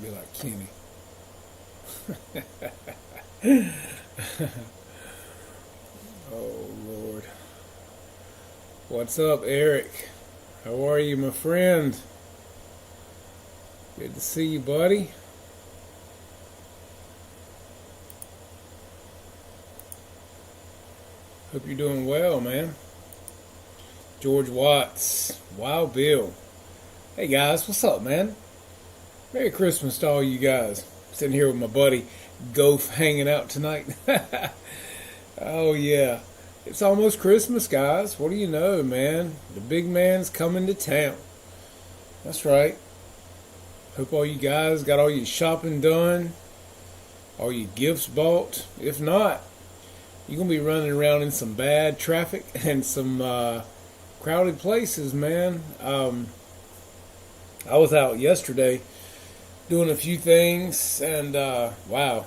be like Kenny. Oh, Lord. What's up, Eric? How are you, my friend? Good to see you, buddy. Hope you're doing well, man. George Watts. Wild Bill. Hey, guys. What's up, man? Merry Christmas to all you guys. Sitting here with my buddy Gof hanging out tonight. Oh, yeah. It's almost Christmas, guys. What do you know, man? The big man's coming to town. That's right. Hope all you guys got all your shopping done, all your gifts bought. If not, you're going to be running around in some bad traffic and some crowded places, man. I was out yesterday doing a few things, and wow,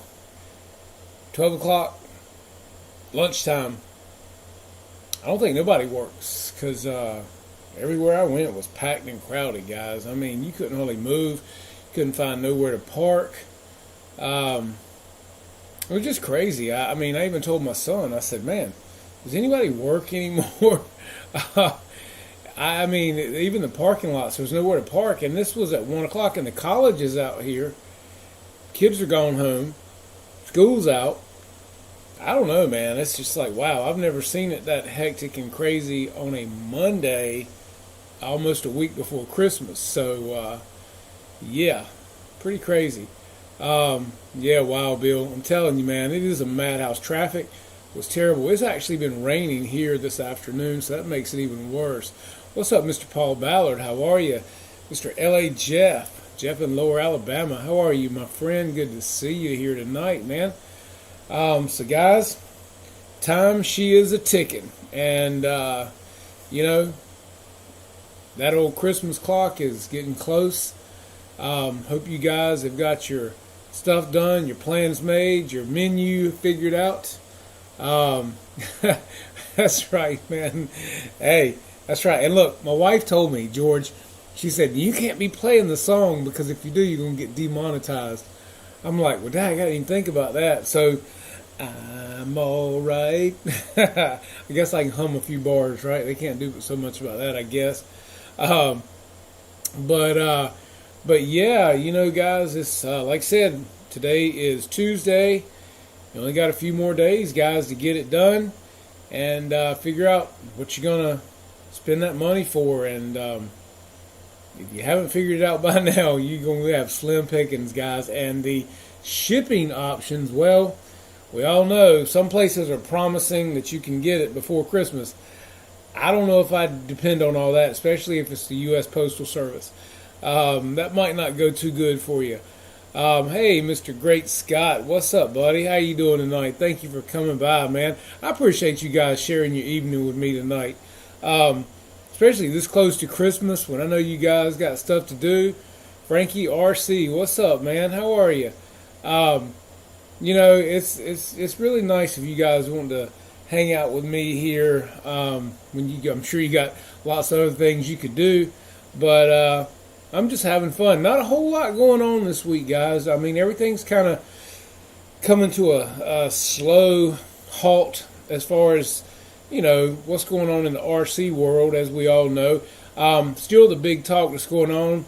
12 o'clock, lunchtime. I don't think nobody works because everywhere I went was packed and crowded, guys. I mean, you couldn't hardly move, couldn't find nowhere to park. It was just crazy. I mean, I even told my son, I said, man, does anybody work anymore? I mean, even the parking lots, there's nowhere to park. And this was at 1 o'clock, and the college is out here. Kids are gone home. School's out. I don't know, man. It's just like, wow, I've never seen it that hectic and crazy on a Monday, almost a week before Christmas. So, yeah, pretty crazy. Yeah, Wild Bill, I'm telling you, man, it is a madhouse. Traffic was terrible. It's actually been raining here this afternoon, so that makes it even worse. What's up, Mr. Paul Ballard? How are you? Mr. L.A. Jeff in Lower Alabama. How are you, my friend? Good to see you here tonight, man. So, guys, time she is a ticking. And, you know, that old Christmas clock is getting close. Hope you guys have got your stuff done, your plans made, your menu figured out. That's right, man. Hey, that's right. And look, my wife told me, George, she said, you can't be playing the song because if you do, you're going to get demonetized. I'm like, well, dang, I didn't even think about that. So, I'm all right. I guess I can hum a few bars, right? They can't do so much about that, I guess. But yeah, you know, guys, it's like I said, today is Tuesday. You only got a few more days, guys, to get it done and figure out what you're going to spend that money for. And if you haven't figured it out by now, you're going to have slim pickings, guys. And the shipping options, well, we all know some places are promising that you can get it before Christmas. I don't know if I'd depend on all that, especially if it's the U.S. Postal Service. That might not go too good for you. Hey, Mr. Great Scott, what's up, buddy? How you doing tonight? Thank you for coming by, man. I appreciate you guys sharing your evening with me tonight. Especially this close to Christmas when I know you guys got stuff to do. Frankie RC, what's up, man? How are you? You know, it's really nice if you guys want to hang out with me here. I'm sure you got lots of other things you could do, but I'm just having fun. Not a whole lot going on this week, guys. I mean, everything's kind of coming to a slow halt as far as, you know, what's going on in the RC world, as we all know. Still the big talk that's going on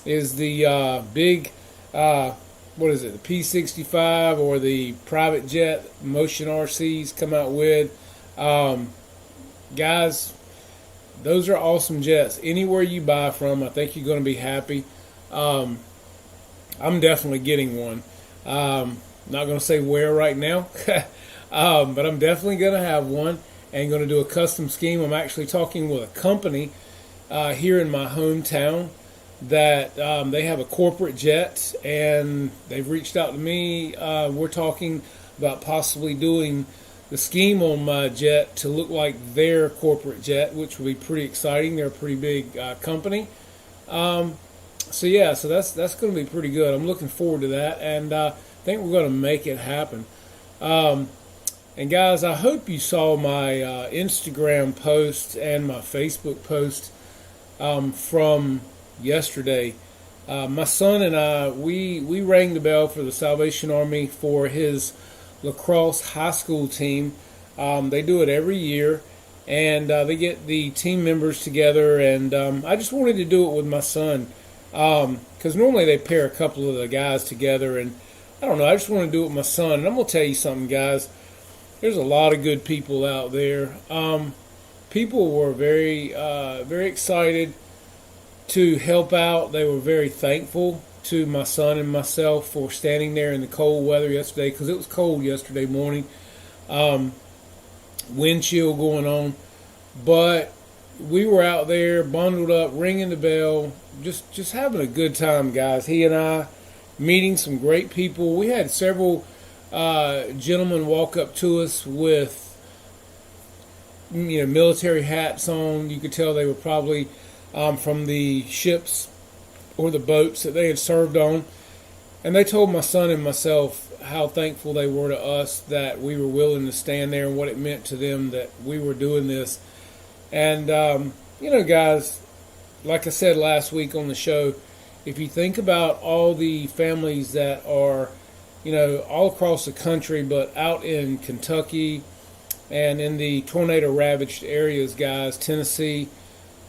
is the big, what is it, the P65 or the private jet Motion RCs come out with. Guys, those are awesome jets. Anywhere you buy from, I think you're going to be happy. I'm definitely getting one. Not going to say where right now, but I'm definitely going to have one and going to do a custom scheme. I'm actually talking with a company here in my hometown that they have a corporate jet, and they've reached out to me. We're talking about possibly doing the scheme on my jet to look like their corporate jet, which will be pretty exciting. They're a pretty big company. So yeah, so that's going to be pretty good. I'm looking forward to that, and I think we're going to make it happen. And guys, I hope you saw my Instagram post and my Facebook post from yesterday. My son and I, we rang the bell for the Salvation Army for his lacrosse high school team. They do it every year, and they get the team members together. And I just wanted to do it with my son because normally they pair a couple of the guys together, and I don't know. I just want to do it with my son. And I'm gonna tell you something, guys. There's a lot of good people out there. People were very excited to help out. They were very thankful to my son and myself for standing there in the cold weather yesterday, because it was cold yesterday morning. Wind chill going on. But we were out there bundled up, ringing the bell, just having a good time, guys. He and I meeting some great people. We had several gentlemen walk up to us with military hats on. You could tell they were probably from the ships or the boats that they had served on. And they told my son and myself how thankful they were to us that we were willing to stand there, and what it meant to them that we were doing this. And, guys, like I said last week on the show, if you think about all the families that are, all across the country, but out in Kentucky and in the tornado-ravaged areas, guys, Tennessee,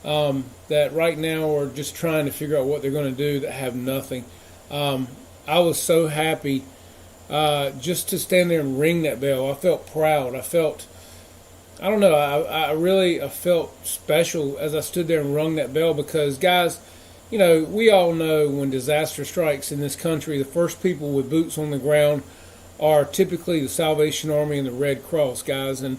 that right now are just trying to figure out what they're going to do, that have nothing. I was so happy just to stand there and ring that bell. I felt proud. I felt, I don't know, I felt special as I stood there and rung that bell, because, guys, we all know when disaster strikes in this country, the first people with boots on the ground are typically the Salvation Army and the Red Cross, guys, and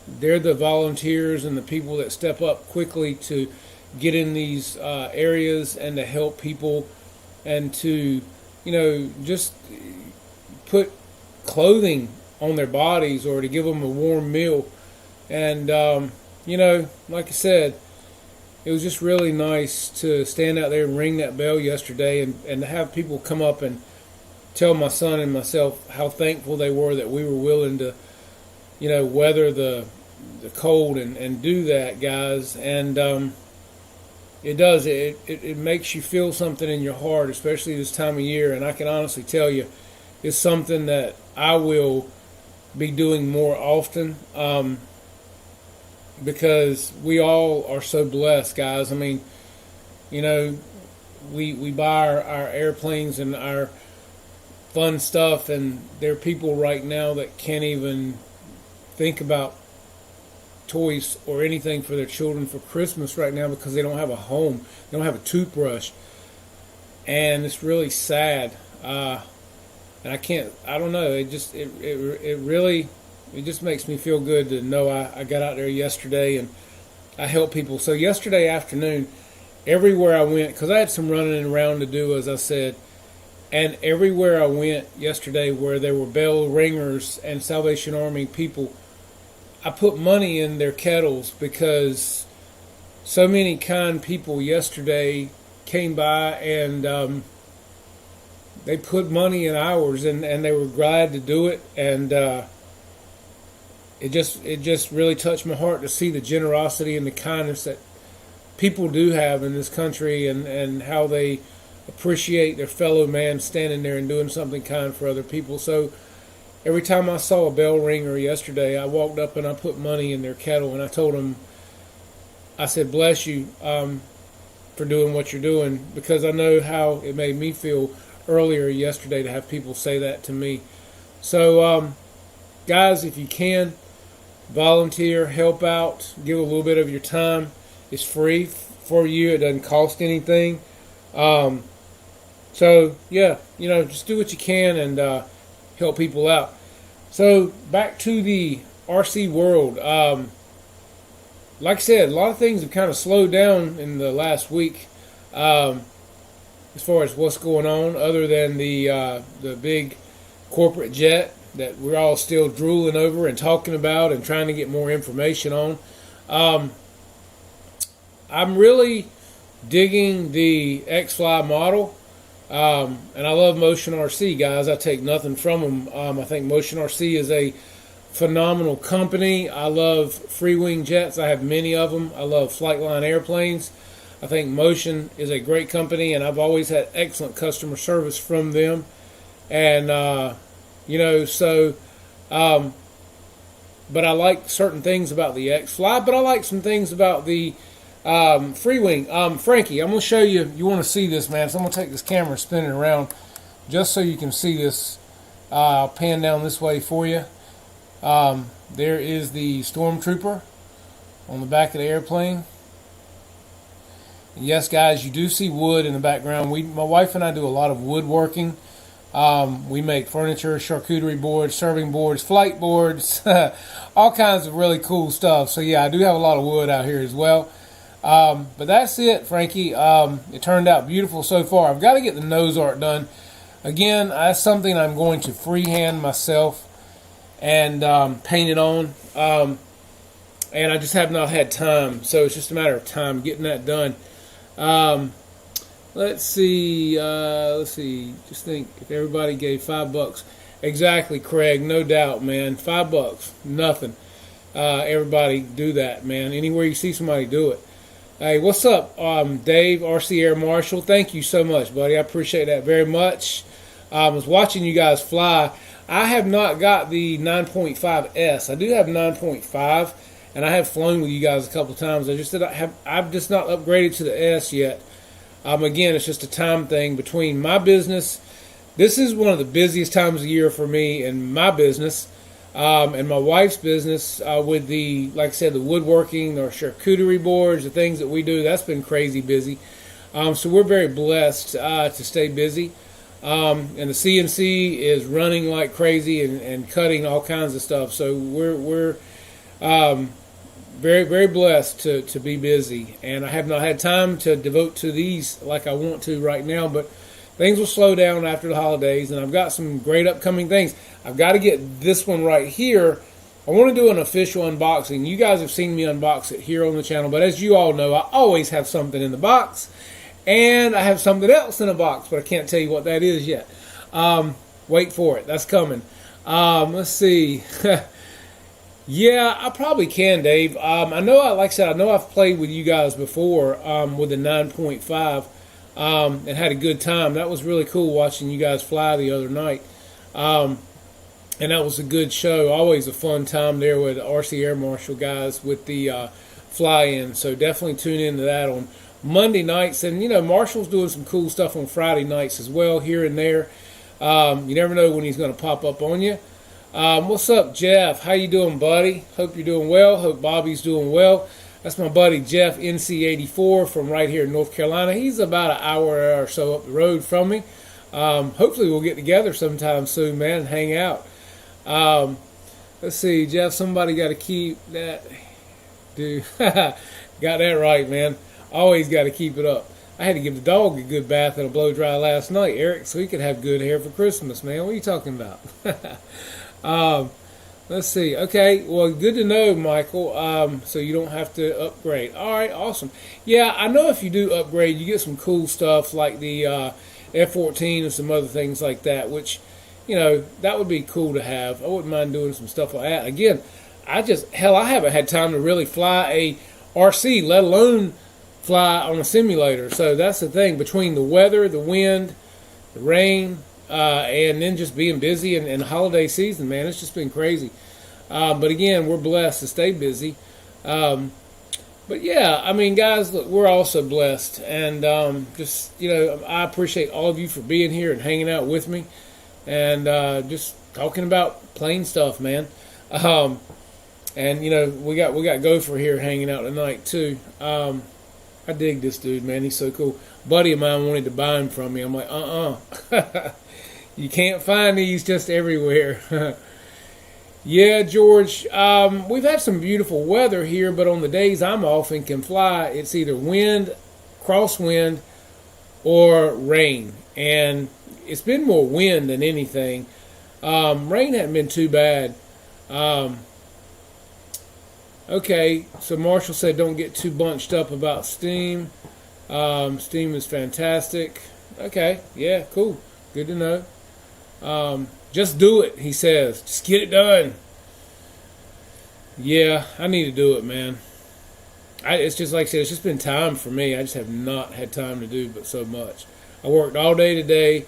they're the volunteers and the people that step up quickly to get in these areas and to help people, and to, just put clothing on their bodies, or to give them a warm meal. And, like I said, it was just really nice to stand out there and ring that bell yesterday, and to have people come up and tell my son and myself how thankful they were that we were willing to, weather the cold and do that, guys. And it does. It makes you feel something in your heart, especially this time of year. And I can honestly tell you, it's something that I will be doing more often, because we all are so blessed, guys. I mean, we buy our airplanes and our fun stuff, and there are people right now that can't even think about toys or anything for their children for Christmas right now, because they don't have a home, they don't have a toothbrush, and it's really sad. And I don't know, it just makes me feel good to know I got out there yesterday and I helped people. So yesterday afternoon, everywhere I went, because I had some running around to do, as I said, and everywhere I went yesterday where there were bell ringers and Salvation Army people, I put money in their kettles, because so many kind people yesterday came by and they put money in ours, and they were glad to do it. And it just really touched my heart to see the generosity and the kindness that people do have in this country, and how they appreciate their fellow man standing there and doing something kind for other people. So every time I saw a bell ringer yesterday, I walked up and I put money in their kettle, and I told them, I said, bless you for doing what you're doing, because I know how it made me feel earlier yesterday to have people say that to me. So, guys, if you can, volunteer, help out, give a little bit of your time. It's free for you. It doesn't cost anything. So, yeah, just do what you can and help people out. So, back to the RC world. Like I said, a lot of things have kind of slowed down in the last week as far as what's going on, other than the big corporate jet that we're all still drooling over and talking about and trying to get more information on. I'm really digging the X-Fly model, and I love Motion RC, guys. I take nothing from them. I think Motion RC is a phenomenal company. I love free wing jets. I have many of them. I love Flightline airplanes. I think Motion is a great company, and I've always had excellent customer service from them. And but I like certain things about the X-Fly, but I like some things about the Freewing. Frankie, I'm going to show you. You want to see this, man? So I'm going to take this camera, spin it around, just so you can see this. I'll pan down this way for you. There is the Stormtrooper on the back of the airplane. And yes, guys, you do see wood in the background. My wife and I do a lot of woodworking. We make furniture, charcuterie boards, serving boards, flight boards, all kinds of really cool stuff. So yeah, I do have a lot of wood out here as well. But that's it, Frankie. It turned out beautiful so far. I've got to get the nose art done. Again, that's something I'm going to freehand myself and paint it on. And I just have not had time. So it's just a matter of time getting that done. Let's see. Just think if everybody gave $5. Exactly, Craig. No doubt, man. $5. Nothing. Everybody do that, man. Anywhere you see somebody, do it. Hey, what's up, Dave, RC Air Marshal? Thank you so much, buddy. I appreciate that very much. I was watching you guys fly. I have not got the 9.5S. I do have 9.5, and I have flown with you guys a couple times. I've just not upgraded to the S yet. Again, it's just a time thing between my business. This is one of the busiest times of year for me in my business. And my wife's business with like I said, the woodworking, our charcuterie boards, the things that we do, that's been crazy busy. So we're very blessed to stay busy. And the CNC is running like crazy and cutting all kinds of stuff. So we're very, very blessed to be busy. And I have not had time to devote to these like I want to right now, but things will slow down after the holidays, and I've got some great upcoming things. I've got to get this one right here. I want to do an official unboxing. You guys have seen me unbox it here on the channel, but as you all know, I always have something in the box, and I have something else in the box, but I can't tell you what that is yet. Wait for it. That's coming. Let's see. Yeah, I probably can, Dave. I know, like I said, I know I've played with you guys before with the 9.5. And had a good time. That was really cool watching you guys fly the other night. And that was a good show. Always a fun time there with the RC Air Marshal guys with the fly-in. So definitely tune into that on Monday nights. And, Marshall's doing some cool stuff on Friday nights as well, here and there. You never know when he's going to pop up on you. What's up, Jeff? How you doing, buddy? Hope you're doing well. Hope Bobby's doing well. That's my buddy Jeff, NC84, from right here in North Carolina. He's about an hour or so up the road from me. Hopefully we'll get together sometime soon, man, and hang out. Let's see, Jeff, somebody got to keep that. Dude, got that right, man. Always got to keep it up. I had to give the dog a good bath and a blow dry last night, Eric, so he could have good hair for Christmas, man. What are you talking about? Let's see. Okay, well, good to know, Michael. So you don't have to upgrade. All right, awesome. Yeah, I know if you do upgrade, you get some cool stuff like the F-14 and some other things like that, which, that would be cool to have. I wouldn't mind doing some stuff like that. Again, I haven't had time to really fly a RC, let alone fly on a simulator. So that's the thing. Between the weather, the wind, the rain, and then just being busy and holiday season, man, it's just been crazy. But again, we're blessed to stay busy. But yeah, I mean, guys, look, we're also blessed, and I appreciate all of you for being here and hanging out with me, and just talking about plane stuff, man. And we got Gopher here hanging out tonight too. I dig this dude, man. He's so cool. A buddy of mine wanted to buy him from me. I'm like, You can't find these just everywhere. Yeah, George, we've had some beautiful weather here, but on the days I'm off and can fly, it's either wind, crosswind, or rain. And it's been more wind than anything. Rain hasn't been too bad. Okay, so Marshall said don't get too bunched up about Steam. Steam is fantastic. Okay, yeah, cool. Good to know. Just do it, he says. Just get it done. Yeah, I need to do it, man. it's just like I said, it's just been time for me. I just have not had time to do but so much. I worked all day today,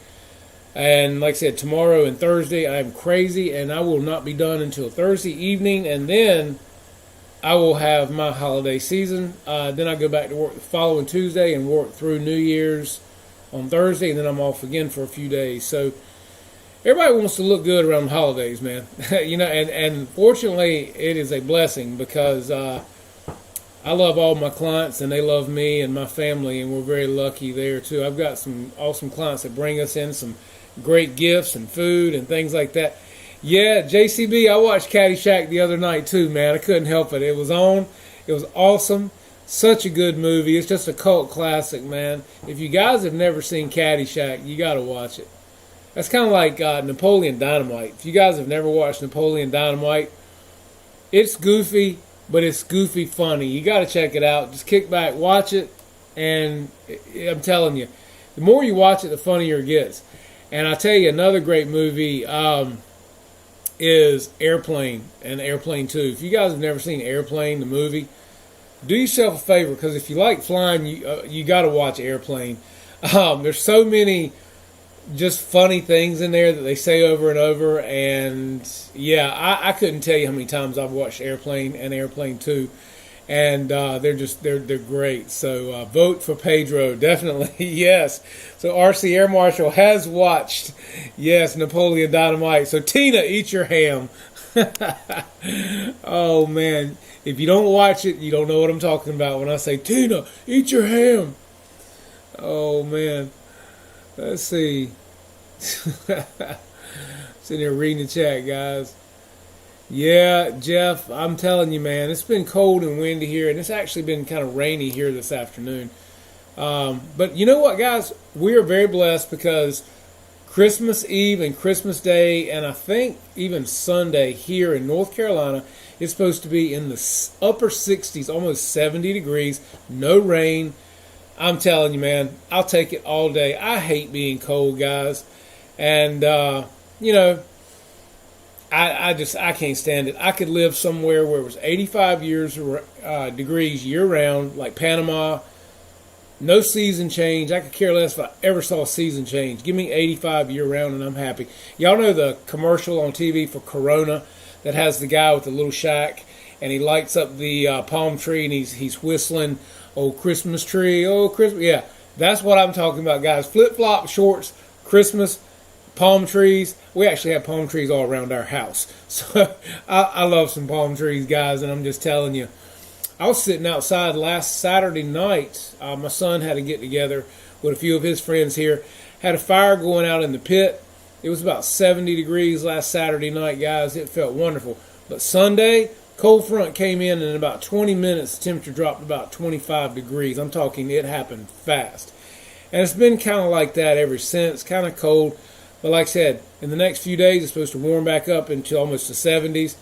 and like I said, tomorrow and Thursday I am crazy, and I will not be done until Thursday evening, and then I will have my holiday season. Then I go back to work the following Tuesday and work through New Year's on Thursday, and then I'm off again for a few days. So everybody wants to look good around the holidays, man. And fortunately, it is a blessing because I love all my clients and they love me and my family, and we're very lucky there too. I've got some awesome clients that bring us in some great gifts and food and things like that. Yeah, JCB, I watched Caddyshack the other night too, man. I couldn't help it. It was on. It was awesome. Such a good movie. It's just a cult classic, man. If you guys have never seen Caddyshack, you got to watch it. That's kind of like Napoleon Dynamite. If you guys have never watched Napoleon Dynamite, it's goofy, but it's goofy funny. You got to check it out. Just kick back, watch it, and I'm telling you, the more you watch it, the funnier it gets. And I'll tell you another great movie is Airplane and Airplane 2. If you guys have never seen Airplane, the movie, do yourself a favor, because if you like flying, you got to watch Airplane. There's so many just funny things in there that they say over and over, and yeah, I couldn't tell you how many times I've watched Airplane and Airplane 2, and they're great. So vote for Pedro, definitely. Yes. So RC Air Marshal has watched, yes, Napoleon Dynamite. So Tina, eat your ham. Oh man, if you don't watch it, you don't know what I'm talking about when I say Tina, eat your ham. Oh man. Let's see. Sitting there reading the chat, guys. Yeah, Jeff, I'm telling you, man, it's been cold and windy here, and it's actually been kind of rainy here this afternoon. But you know what, guys? We are very blessed because Christmas Eve and Christmas Day, and I think even Sunday here in North Carolina, it's supposed to be in the upper 60s, almost 70 degrees, no rain. I'm telling you, man, I'll take it all day. I hate being cold, guys. And, I can't stand it. I could live somewhere where it was 85 degrees year-round, like Panama, no season change. I could care less if I ever saw a season change. Give me 85 year-round, and I'm happy. Y'all know the commercial on TV for Corona that has the guy with the little shack, and he lights up the palm tree, and he's whistling, "Oh, Christmas tree, oh, Christmas." Yeah, that's what I'm talking about, guys. Flip-flop shorts, Christmas, palm trees. We actually have palm trees all around our house. So I love some palm trees, guys, and I'm just telling you. I was sitting outside last Saturday night. My son had to get together with a few of his friends here. Had a fire going out in the pit. It was about 70 degrees last Saturday night, guys. It felt wonderful. But Sunday, cold front came in about 20 minutes, the temperature dropped about 25 degrees. I'm talking it happened fast. And it's been kind of like that ever since, kind of cold. But like I said, in the next few days, it's supposed to warm back up into almost the 70s.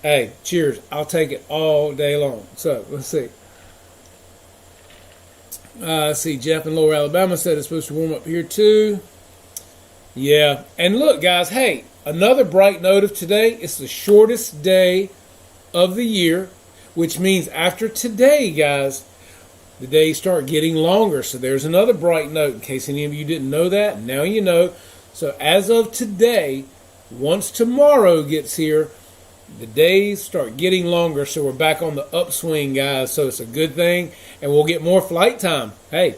Hey, cheers. I'll take it all day long. So, let's see. Let's see, Jeff in Lower Alabama said it's supposed to warm up here too. Yeah. And look, guys, hey, another bright note of today. It's the shortest day of the year, which means after today, guys, the days start getting longer. So there's another bright note in case any of you didn't know that. Now you know. So as of today, once tomorrow gets here, the days start getting longer. So we're back on the upswing, guys. So it's a good thing, and we'll get more flight time. Hey,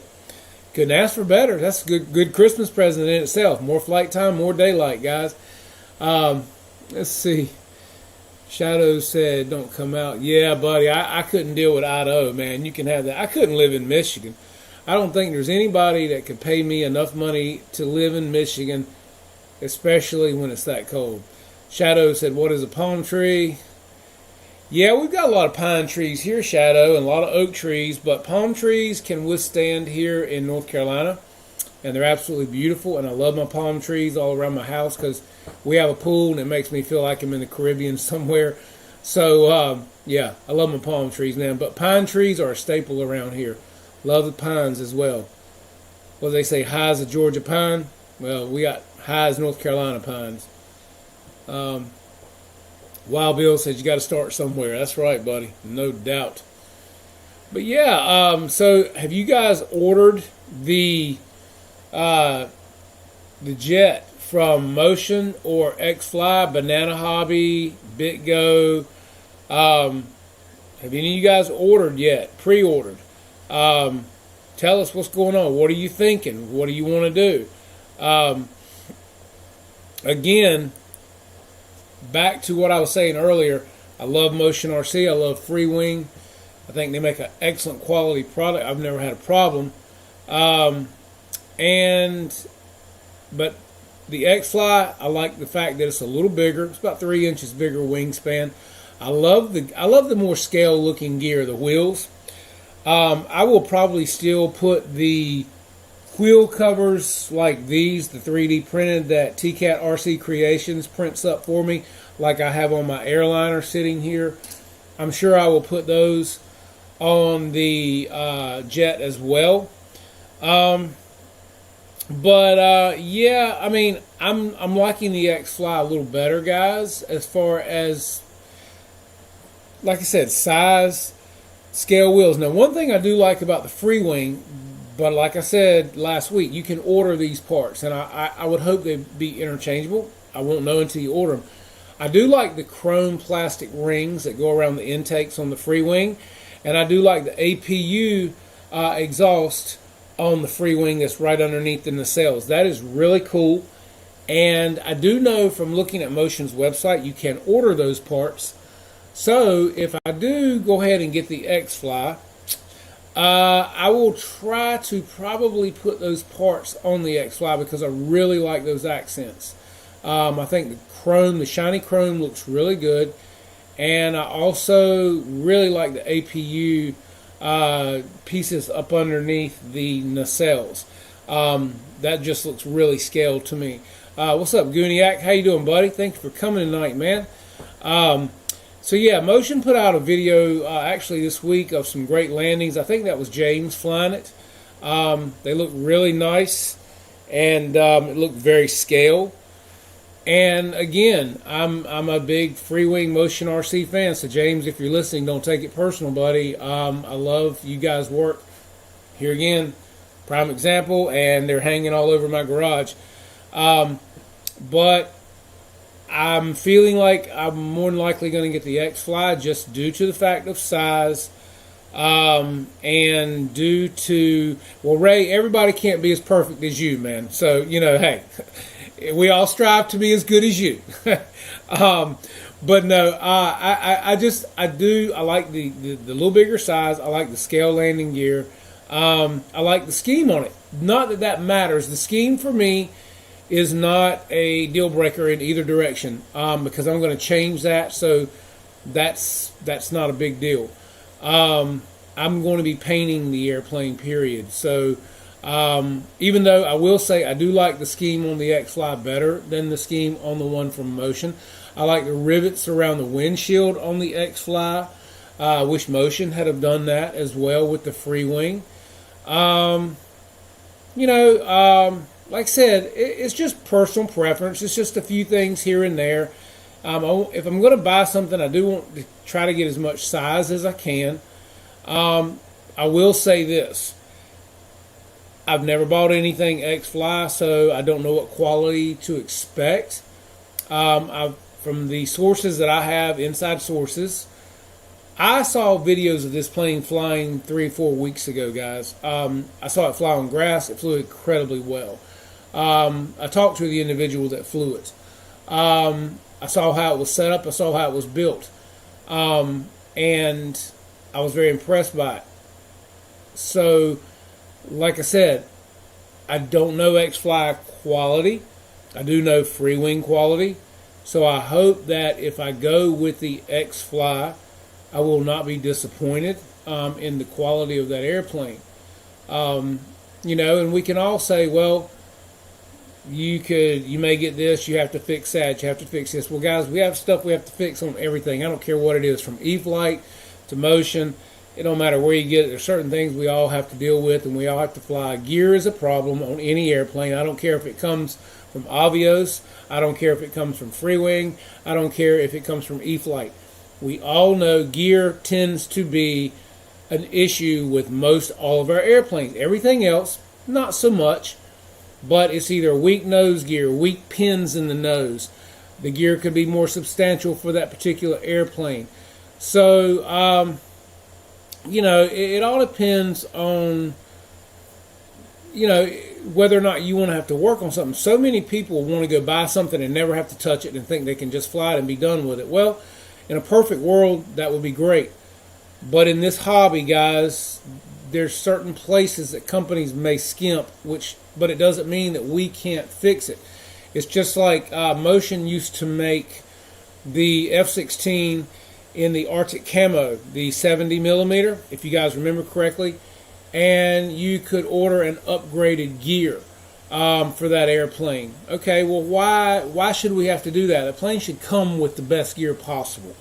couldn't ask for better. That's a good Christmas present in itself. More flight time, more daylight, guys. Let's see. Shadow said, "Don't come out." Yeah, buddy, I couldn't deal with Idaho, man. You can have that. I couldn't live in Michigan. I don't think there's anybody that could pay me enough money to live in Michigan, especially when it's that cold. Shadow said, "What is a palm tree?" Yeah, we've got a lot of pine trees here, Shadow, and a lot of oak trees, but palm trees can withstand here in North Carolina, and they're absolutely beautiful, and I love my palm trees all around my house because we have a pool, and it makes me feel like I'm in the Caribbean somewhere. So, yeah, I love my palm trees, man, but pine trees are a staple around here. Love the pines as well. What do they say, high as a Georgia pine? Well, we got high as North Carolina pines. Wild Bill says you got to start somewhere. That's right, buddy. No doubt. But yeah, so have you guys ordered the uh, the jet from Motion or XFly, Banana Hobby, BitGo? Have any of you guys ordered yet? Pre-ordered? Um, Tell us what's going on. What are you thinking? What do you want to do? Um, Again, back to what I was saying earlier. I love Motion RC. I love Freewing. I think they make an excellent quality product. I've never had a problem. Um, and but the X-Fly, I like the fact that it's a little bigger. It's about 3 inches bigger wingspan. I love the more scale looking gear, the wheels. I will probably still put the wheel covers like these, the 3D printed that TCAT RC Creations prints up for me, like I have on my airliner sitting here. I'm sure I will put those on the jet as well. But yeah, I mean, I'm liking the X-Fly a little better, guys, as far as, like I said, size, scale wheels. Now, one thing I do like about the Freewing, but like I said last week, you can order these parts, and I would hope they'd be interchangeable. I won't know until you order them. I do like the chrome plastic rings that go around the intakes on the Freewing, and I do like the APU exhaust on the Freewing that's right underneath the nacelles. That is really cool. And I do know from looking at Motion's website, you can order those parts. So if I do go ahead and get the X-Fly, I will try to probably put those parts on the X-Fly because I really like those accents. I think the shiny chrome looks really good. And I also really like the APU pieces up underneath the nacelles. That just looks really scaled to me. What's up, Gooniac? How you doing, buddy? Thank you for coming tonight, man. So yeah, Motion put out a video actually this week of some great landings. I think that was James flying it. They look really nice, and it looked very scale. And again, I'm a big Freewing Motion RC fan. So James, if you're listening, don't take it personal, buddy. I love you guys' work. Here again, prime example, and they're hanging all over my garage. But I'm feeling like I'm more than likely going to get the X-Fly just due to the fact of size, and due to, well, Ray, everybody can't be as perfect as you, man. So, hey, we all strive to be as good as you. But no, I like the little bigger size. I like the scale landing gear. I like the scheme on it. Not that matters. The scheme for me is not a deal breaker in either direction, because I'm going to change that. So that's not a big deal. I'm going to be painting the airplane, period. So even though I will say I do like the scheme on the X-Fly better than the scheme on the one from Motion. I like the rivets around the windshield on the X-Fly. I wish Motion had have done that as well with the Freewing. Like I said, it's just personal preference. It's just a few things here and there. If I'm going to buy something, I do want to try to get as much size as I can. I will say this. I've never bought anything X-Fly, so I don't know what quality to expect. From the sources that I have, inside sources, I saw videos of this plane flying 3 or 4 weeks ago, guys. I saw it fly on grass. It flew incredibly well. I talked to the individual that flew it. I saw how it was set up. I saw how it was built. And I was very impressed by it. So, like I said, I don't know X-Fly quality. I do know Freewing quality. So I hope that if I go with the X-Fly, I will not be disappointed in the quality of that airplane. And we can all say, well, you may get this, you have to fix that, you have to fix this. Well, guys, we have stuff we have to fix on everything. I don't care what it is, from E-Flight to Motion. It don't matter where you get it. There's certain things we all have to deal with, and we all have to fly. Gear is a problem on any airplane. I don't care if it comes from Avios. I don't care if it comes from Freewing. I don't care if it comes from E-Flight. We all know gear tends to be an issue with most all of our airplanes. Everything else, not so much, but it's either weak nose gear, weak pins in the nose. The gear could be more substantial for that particular airplane. So, it all depends on, whether or not you want to have to work on something. So many people want to go buy something and never have to touch it and think they can just fly it and be done with it. Well, in a perfect world, that would be great. But in this hobby, guys, there's certain places that companies may skimp, but it doesn't mean that we can't fix it. It's just like Motion used to make the F-16 in the Arctic camo, the 70 millimeter, if you guys remember correctly, and you could order an upgraded gear for that airplane. Okay, well, why should we have to do that? The plane should come with the best gear possible.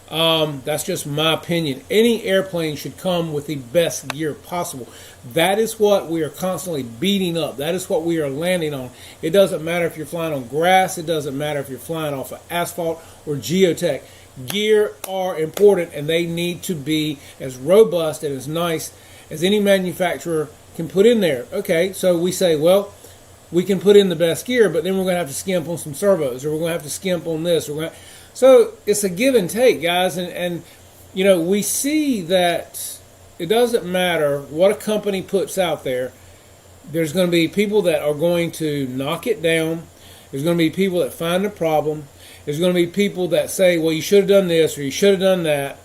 That's just my opinion. Any airplane should come with the best gear possible. That is what we are constantly beating up. That is what we are landing on. It doesn't matter if you're flying on grass. It doesn't matter if you're flying off of asphalt or geotech. Gear are important, and they need to be as robust and as nice as any manufacturer can put in there. Okay, so we say, well, we can put in the best gear, but then we're going to have to skimp on some servos, or we're going to have to skimp on this. So it's a give and take, guys, and we see that it doesn't matter what a company puts out there. There's going to be people that are going to knock it down. There's going to be people that find the problem. There's going to be people that say, well, you should have done this or you should have done that.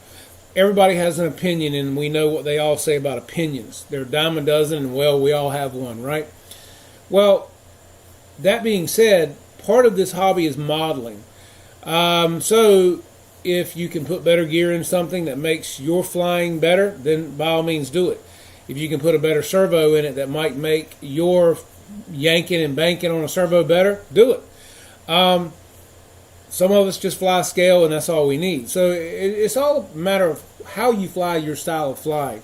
Everybody has an opinion, and we know what they all say about opinions. They're a dime a dozen, and, well, we all have one, right? Well, that being said, part of this hobby is modeling. So if you can put better gear in something that makes your flying better, then by all means do it. If you can put a better servo in it that might make your yanking and banking on a servo better, do it. Some of us just fly scale, and that's all we need. So it's all a matter of how you fly, your style of flying.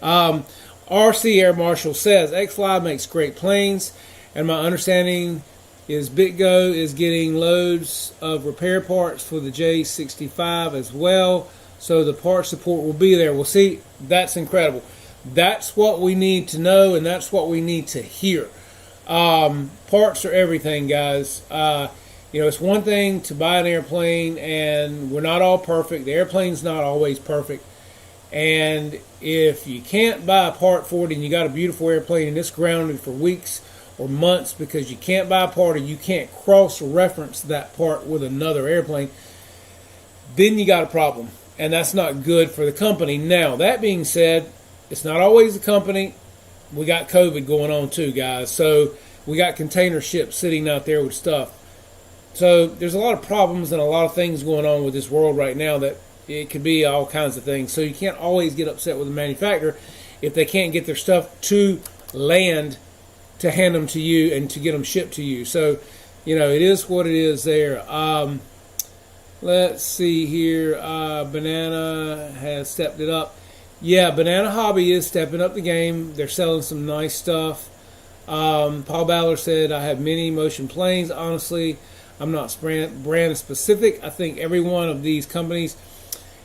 RC Air Marshal says, X-Fly makes great planes, and my understanding is BitGo is getting loads of repair parts for the J65 as well, so the part support will be there. Well, see, that's incredible. That's what we need to know, and that's what we need to hear. Parts are everything, guys. It's one thing to buy an airplane, and we're not all perfect. The airplane's not always perfect. And if you can't buy a part for it and you got a beautiful airplane and it's grounded for weeks or months because you can't buy a part or you can't cross-reference that part with another airplane, then you got a problem. And that's not good for the company. Now, that being said, it's not always the company. We got COVID going on too, guys. So we got container ships sitting out there with stuff. So there's a lot of problems and a lot of things going on with this world right now that it could be all kinds of things. So you can't always get upset with the manufacturer if they can't get their stuff to land to hand them to you and to get them shipped to you. So, it is what it is there. Let's see here. Banana has stepped it up. Yeah, Banana Hobby is stepping up the game. They're selling some nice stuff. Paul Ballard said, I have many Motion planes. Honestly, I'm not brand specific. I think every one of these companies,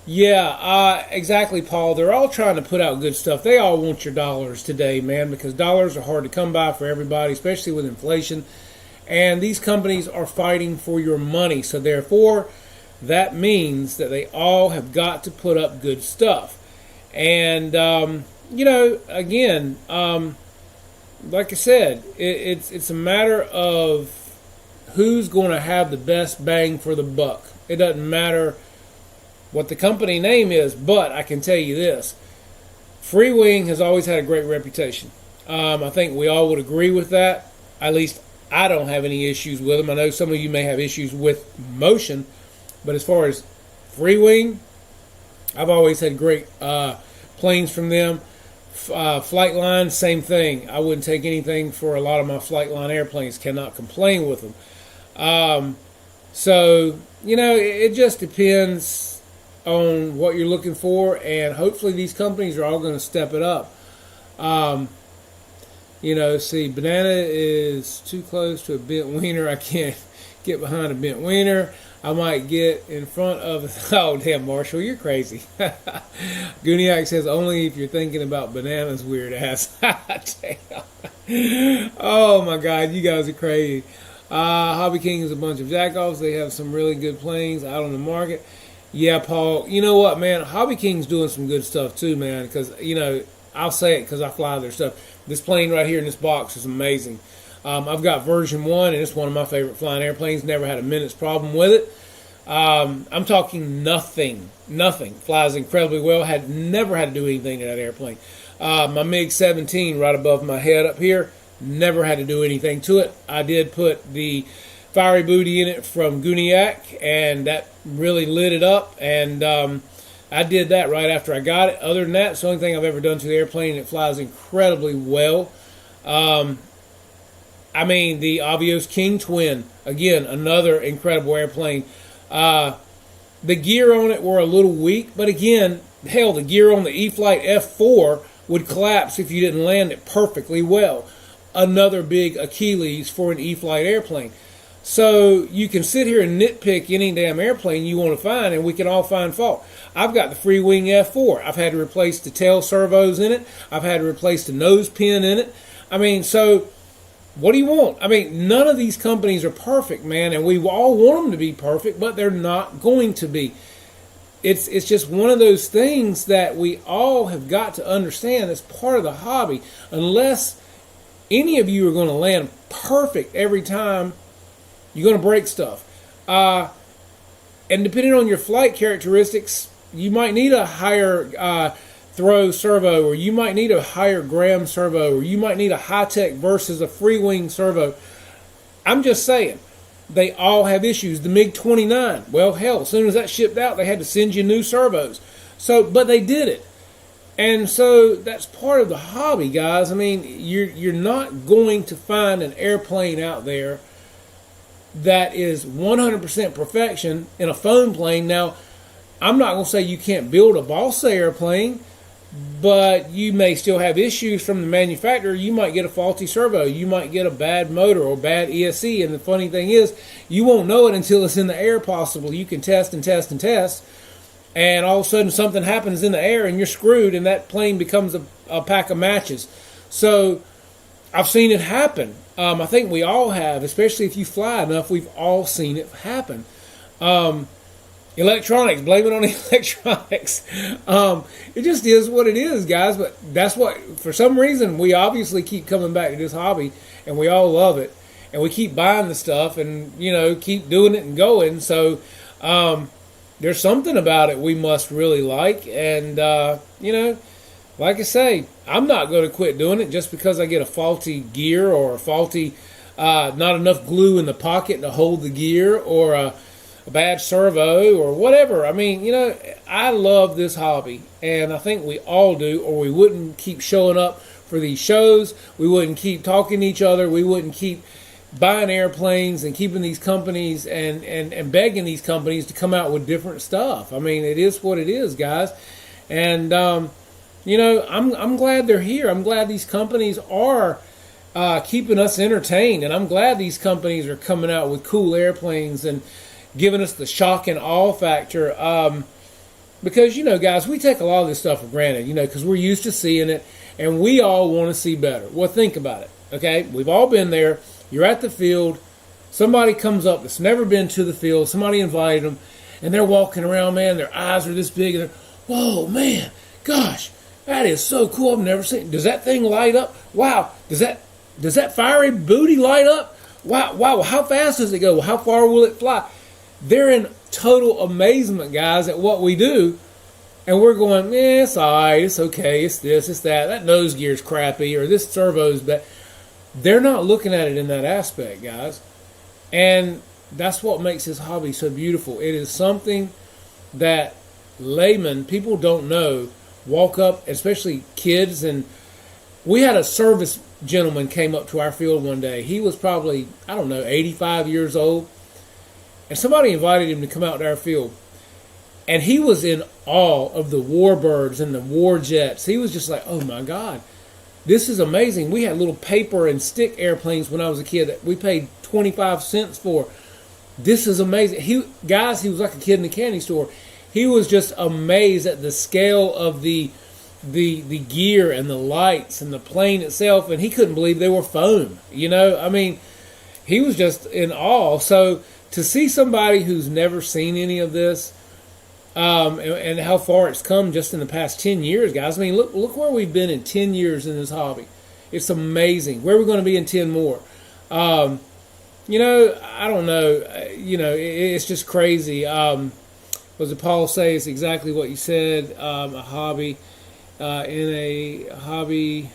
exactly, Paul. They're all trying to put out good stuff. They all want your dollars today, man, because dollars are hard to come by for everybody, especially with inflation. And these companies are fighting for your money. So therefore, that means that they all have got to put up good stuff. And, again, like I said, it's a matter of who's going to have the best bang for the buck. It doesn't matter what the company name is, but I can tell you this. Free Wing has always had a great reputation. I think we all would agree with that. At least I don't have any issues with them. I know some of you may have issues with Motion, but as far as Free Wing, I've always had great planes from them. Flightline, same thing. I wouldn't take anything for a lot of my Flightline airplanes. Cannot complain with them. It just depends on what you're looking for, and hopefully these companies are all going to step it up. See, Banana is too close to a bent wiener. I can't get behind a bent wiener. I might get in front of. Oh, damn, Marshall, you're crazy. Gooniac says only if you're thinking about bananas, weird ass. Damn. Oh my God, you guys are crazy. Hobby King is a bunch of jackoffs. They have some really good planes out on the market. Yeah, Paul. You know what, man? Hobby King's doing some good stuff too, man. Because I'll say it because I fly their stuff. This plane right here in this box is amazing. I've got version 1, and it's one of my favorite flying airplanes. Never had a minute's problem with it. I'm talking nothing. Flies incredibly well. Never had to do anything to that airplane. My MiG-17 right above my head up here, never had to do anything to it. I did put the fiery booty in it from Gooniac, and that really lit it up. And I did that right after I got it. Other than that, it's the only thing I've ever done to the airplane, and it flies incredibly well. The Avios King Twin, again, another incredible airplane. The gear on it were a little weak, but again, hell, the gear on the E-flite F4 would collapse if you didn't land it perfectly well. Another big Achilles for an E-flite airplane. So you can sit here and nitpick any damn airplane you want to find, and we can all find fault. I've got the free wing F4. I've had to replace the tail servos in it. I've had to replace the nose pin in it. So what do you want? None of these companies are perfect, man, and we all want them to be perfect, but they're not going to be. It's just one of those things that we all have got to understand as part of the hobby. Unless any of you are going to land perfect every time, you're going to break stuff. And depending on your flight characteristics, you might need a higher throw servo, or you might need a higher gram servo, or you might need a high-tech versus a free wing servo. I'm just saying, they all have issues. The MiG-29, well, hell, as soon as that shipped out, they had to send you new servos. But they did it. And so that's part of the hobby, guys. You're not going to find an airplane out there that is 100% perfection in a phone plane. Now, I'm not going to say you can't build a balsa airplane, but you may still have issues from the manufacturer. You might get a faulty servo. You might get a bad motor or bad ESC. And the funny thing is, you won't know it until it's in the air possible. You can test and test and test, and all of a sudden something happens in the air and you're screwed, and that plane becomes a pack of matches. So I've seen it happen. I think we all have, especially if you fly enough, we've all seen it happen. Electronics, blame it on the electronics. It just is what it is, guys. But that's what, for some reason, we obviously keep coming back to this hobby, and we all love it, and we keep buying the stuff, and keep doing it and going. So there's something about it we must really like, and like I say, I'm not going to quit doing it just because I get a faulty gear or a faulty, not enough glue in the pocket to hold the gear, or a bad servo or whatever. I love this hobby, and I think we all do, or we wouldn't keep showing up for these shows. We wouldn't keep talking to each other. We wouldn't keep buying airplanes and keeping these companies and begging these companies to come out with different stuff. It is what it is, guys. And I'm glad they're here. I'm glad these companies are keeping us entertained, and I'm glad these companies are coming out with cool airplanes and giving us the shock and awe factor. Because, guys, we take a lot of this stuff for granted, because we're used to seeing it, and we all want to see better. Well, think about it, okay? We've all been there. You're at the field. Somebody comes up that's never been to the field. Somebody invited them, and they're walking around, man. Their eyes are this big, and they're, whoa, man, gosh, that is so cool. I've never seen. Does that thing light up? Wow. Does that fiery booty light up? Wow. How fast does it go? How far will it fly? They're in total amazement, guys, at what we do. And we're going, it's all right, it's okay, it's this, it's that nose gear's crappy, or this servo's bad. They're not looking at it in that aspect, guys. And that's what makes this hobby so beautiful. It is something that laymen, people don't know, walk up, especially kids. And we had a service gentleman came up to our field one day. He was probably, 85 years old. And somebody invited him to come out to our field. And he was in awe of the warbirds and the war jets. He was just like, oh my God, this is amazing. We had little paper and stick airplanes when I was a kid that we paid 25 cents for. this is amazing. He was like a kid in a candy store. He was just amazed at the scale of the gear and the lights and the plane itself, and he couldn't believe they were foam. I mean, he was just in awe. So to see somebody who's never seen any of this, and how far it's come just in the past 10 years, guys. I mean, look where we've been in 10 years in this hobby. It's amazing. Where are we going to be in 10 more? I don't know. It's just crazy. What did Paul say? It's exactly what you said. A hobby, in a hobby,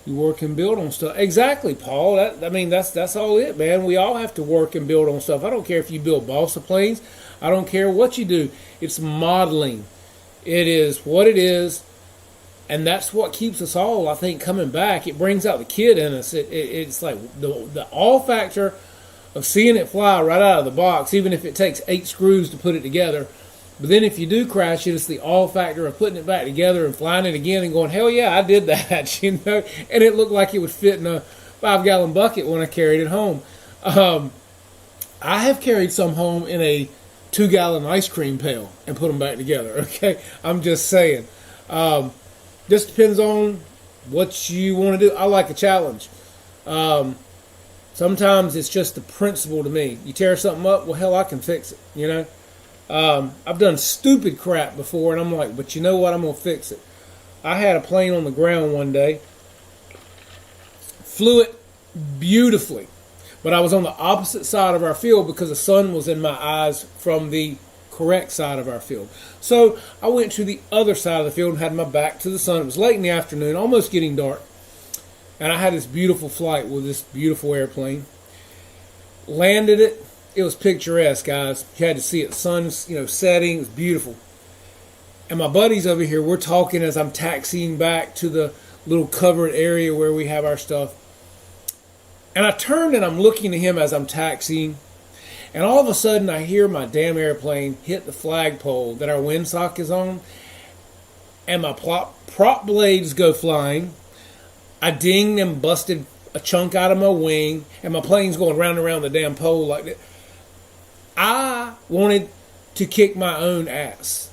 you work and build on stuff. Exactly, Paul. That's all it, man. We all have to work and build on stuff. I don't care if you build balsa planes. I don't care what you do. It's modeling. It is what it is. And that's what keeps us all, I think, coming back. It brings out the kid in us. It's like the awe factor of seeing it fly right out of the box, even if it takes 8 screws to put it together. But then if you do crash it, it's the awe factor of putting it back together and flying it again and going, hell yeah, I did that, And it looked like it would fit in a 5-gallon bucket when I carried it home. I have carried some home in a 2-gallon ice cream pail and put them back together, okay? I'm just saying. Just depends on what you want to do. I like a challenge. Sometimes it's just the principle to me. You tear something up, well, hell, I can fix it, I've done stupid crap before, and I'm like, but you know what? I'm going to fix it. I had a plane on the ground one day. Flew it beautifully. But I was on the opposite side of our field because the sun was in my eyes from the correct side of our field. So I went to the other side of the field and had my back to the sun. It was late in the afternoon, almost getting dark. And I had this beautiful flight with this beautiful airplane. Landed it. It was picturesque, guys. You had to see it. Sun's, setting. It was beautiful. And my buddies over here, we're talking as I'm taxiing back to the little covered area where we have our stuff. And I turned and I'm looking at him as I'm taxiing. And all of a sudden I hear my damn airplane hit the flagpole that our windsock is on. And my prop blades go flying. I dinged and busted a chunk out of my wing. And my plane's going round and around the damn pole like that. I wanted to kick my own ass.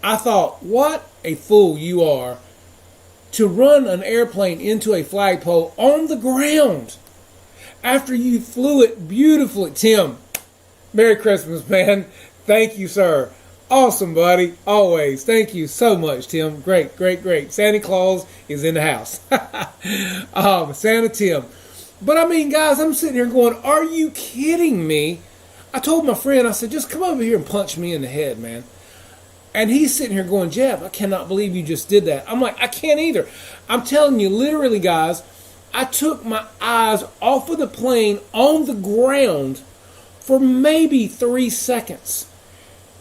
I thought, what a fool you are to run an airplane into a flagpole on the ground after you flew it beautifully. Tim, Merry Christmas, man. Thank you, sir. Awesome, buddy. Always. Thank you so much, Tim. Great, great, great. Santa Claus is in the house. Santa Tim. But I mean, guys, I'm sitting here going, are you kidding me? I told my friend, I said, just come over here and punch me in the head, man. And he's sitting here going, Jeff, I cannot believe you just did that. I'm like, I can't either. I'm telling you, literally, guys, I took my eyes off of the plane on the ground for maybe 3 seconds.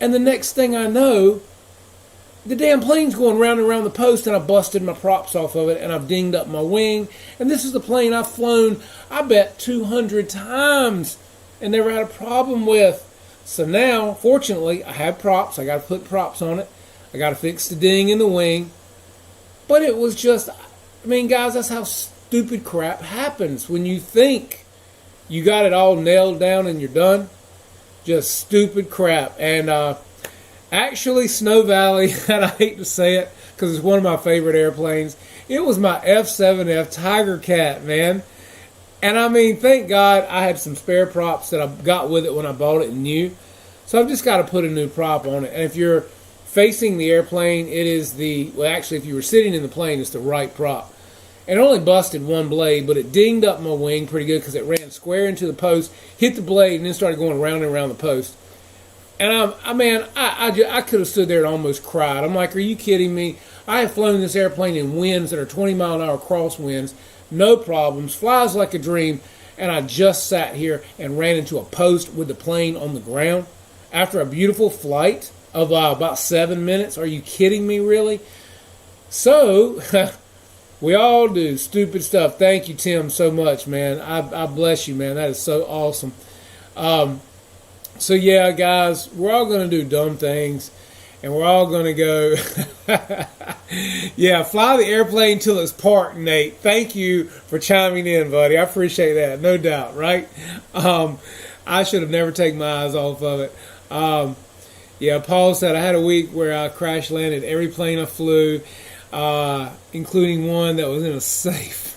And the next thing I know, the damn plane's going round and around the post, and I busted my props off of it, and I've dinged up my wing. And this is the plane I've flown, I bet, 200 times and never had a problem with. So now, fortunately, I have props. I got to put props on it. I got to fix the ding in the wing. But it was just, I mean, guys, that's how stupid crap happens when you think you got it all nailed down and you're done. Just stupid crap. And actually, Snow Valley, and I hate to say it because it's one of my favorite airplanes, it was my F7F Tiger Cat, man. And I mean, thank God I had some spare props that I got with it when I bought it new. So I've just got to put a new prop on it. And if you're facing the airplane, it is actually, if you were sitting in the plane, it's the right prop. And it only busted one blade, but it dinged up my wing pretty good because it ran square into the post, hit the blade, and then started going round and around the post. And I could have stood there and almost cried. I'm like, are you kidding me? I have flown this airplane in winds that are 20-mile-an-hour crosswinds. No problems, flies like a dream, and I just sat here and ran into a post with the plane on the ground after a beautiful flight of about 7 minutes. Are you kidding me, really? So, we all do stupid stuff. Thank you, Tim, so much, man. I bless you, man. That is so awesome. So, yeah, guys, we're all going to do dumb things. And we're all going to go, yeah, fly the airplane till it's parked, Nate. Thank you for chiming in, buddy. I appreciate that, no doubt, right? I should have never taken my eyes off of it. Yeah, Paul said I had a week where I crash landed every plane I flew, including one that was in a safe.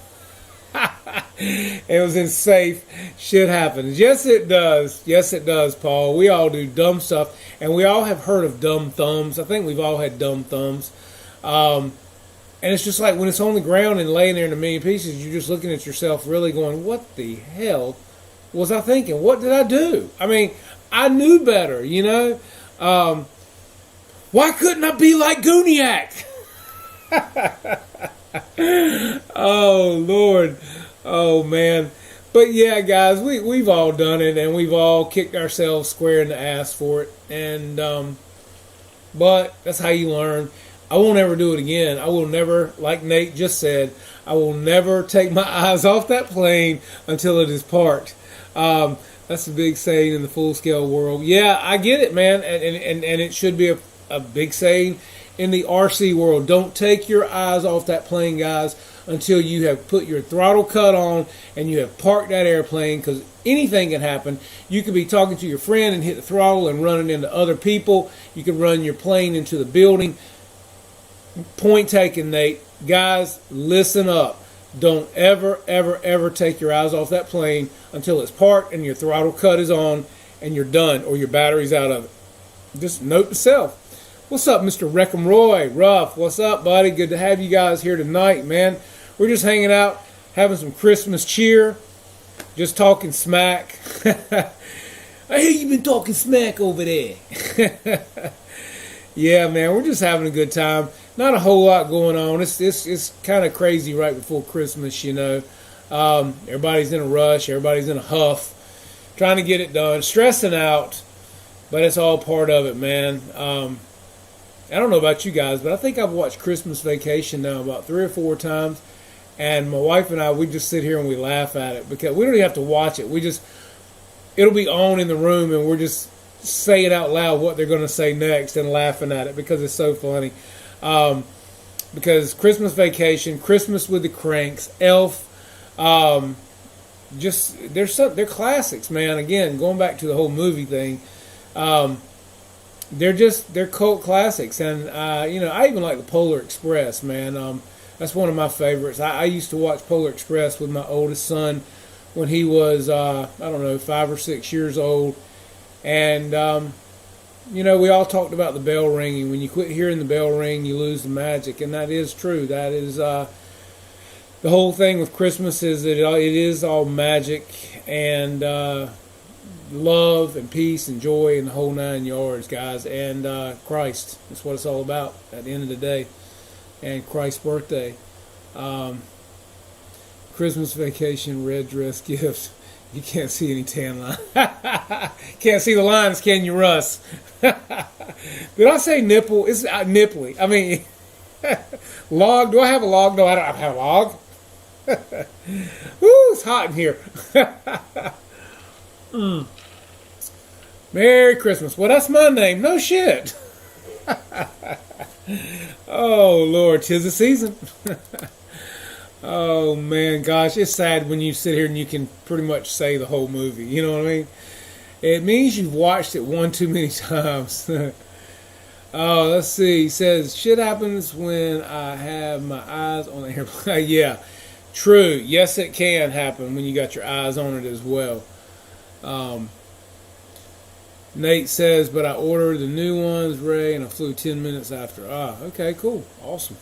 It was in safe. Shit happens. Yes, it does. Yes, it does, Paul. We all do dumb stuff, and we all have heard of dumb thumbs. I think we've all had dumb thumbs. And it's just like when it's on the ground and laying there in a million pieces, you're just looking at yourself really going, what the hell was I thinking? What did I do? I mean, I knew better, you know? Why couldn't I be like Gooniac? Oh, Lord. Oh, man. But, yeah, guys, we've all done it, and we've all kicked ourselves square in the ass for it. And, but that's how you learn. I won't ever do it again. I will never, like Nate just said, I will never take my eyes off that plane until it is parked. That's a big saying in the full-scale world. Yeah, I get it, man, and it should be a big saying in the RC world. Don't take your eyes off that plane, guys, until you have put your throttle cut on and you have parked that airplane, because anything can happen. You could be talking to your friend and hit the throttle and running into other people. You could run your plane into the building. Point taken, Nate. Guys, listen up. Don't ever, ever, ever take your eyes off that plane until it's parked and your throttle cut is on and you're done, or your battery's out of it. Just note to self. What's up, Mr. Wreckham Roy? Ruff, what's up, buddy? Good to have you guys here tonight, man. We're just hanging out, having some Christmas cheer, just talking smack. I hear you've been talking smack over there. Yeah, man, we're just having a good time. Not a whole lot going on. It's kind of crazy right before Christmas, you know. Everybody's in a rush. Everybody's in a huff, trying to get it done, stressing out. But it's all part of it, man. I don't know about you guys, but I think I've watched Christmas Vacation now about 3 or 4 times. And my wife and I, we just sit here and we laugh at it because we don't even have to watch it. It'll be on in the room and we're just saying out loud what they're going to say next and laughing at it because it's so funny. Because Christmas Vacation, Christmas with the Cranks, Elf, they're classics, man. Again, going back to the whole movie thing, they're cult classics, and I even like the Polar Express, man. That's one of my favorites. I used to watch Polar Express with my oldest son when he was 5 or 6 years old, and we all talked about the bell ringing. When you quit hearing the bell ring, you lose the magic, and that is true. That is the whole thing with Christmas is that it is all magic and love and peace and joy and the whole 9 yards, guys. And Christ, that's what it's all about at the end of the day. And Christ's birthday. Christmas Vacation, red dress gift. You can't see any tan line. Can't see the lines, can you, Russ? Did I say nipple? It's nipply. I mean, log. Do I have a log? No, I don't have a log. Woo, it's hot in here. Merry Christmas. Well, that's my name. No shit. Oh, Lord, 'tis the season. Oh, man, gosh, it's sad when you sit here and you can pretty much say the whole movie. You know what I mean? It means you've watched it one too many times. Oh, let's see. He says, shit happens when I have my eyes on the airplane. Yeah, true. Yes, it can happen when you got your eyes on it as well. Nate says, but I ordered the new ones, Ray, and I flew 10 minutes after. Okay, cool. Awesome.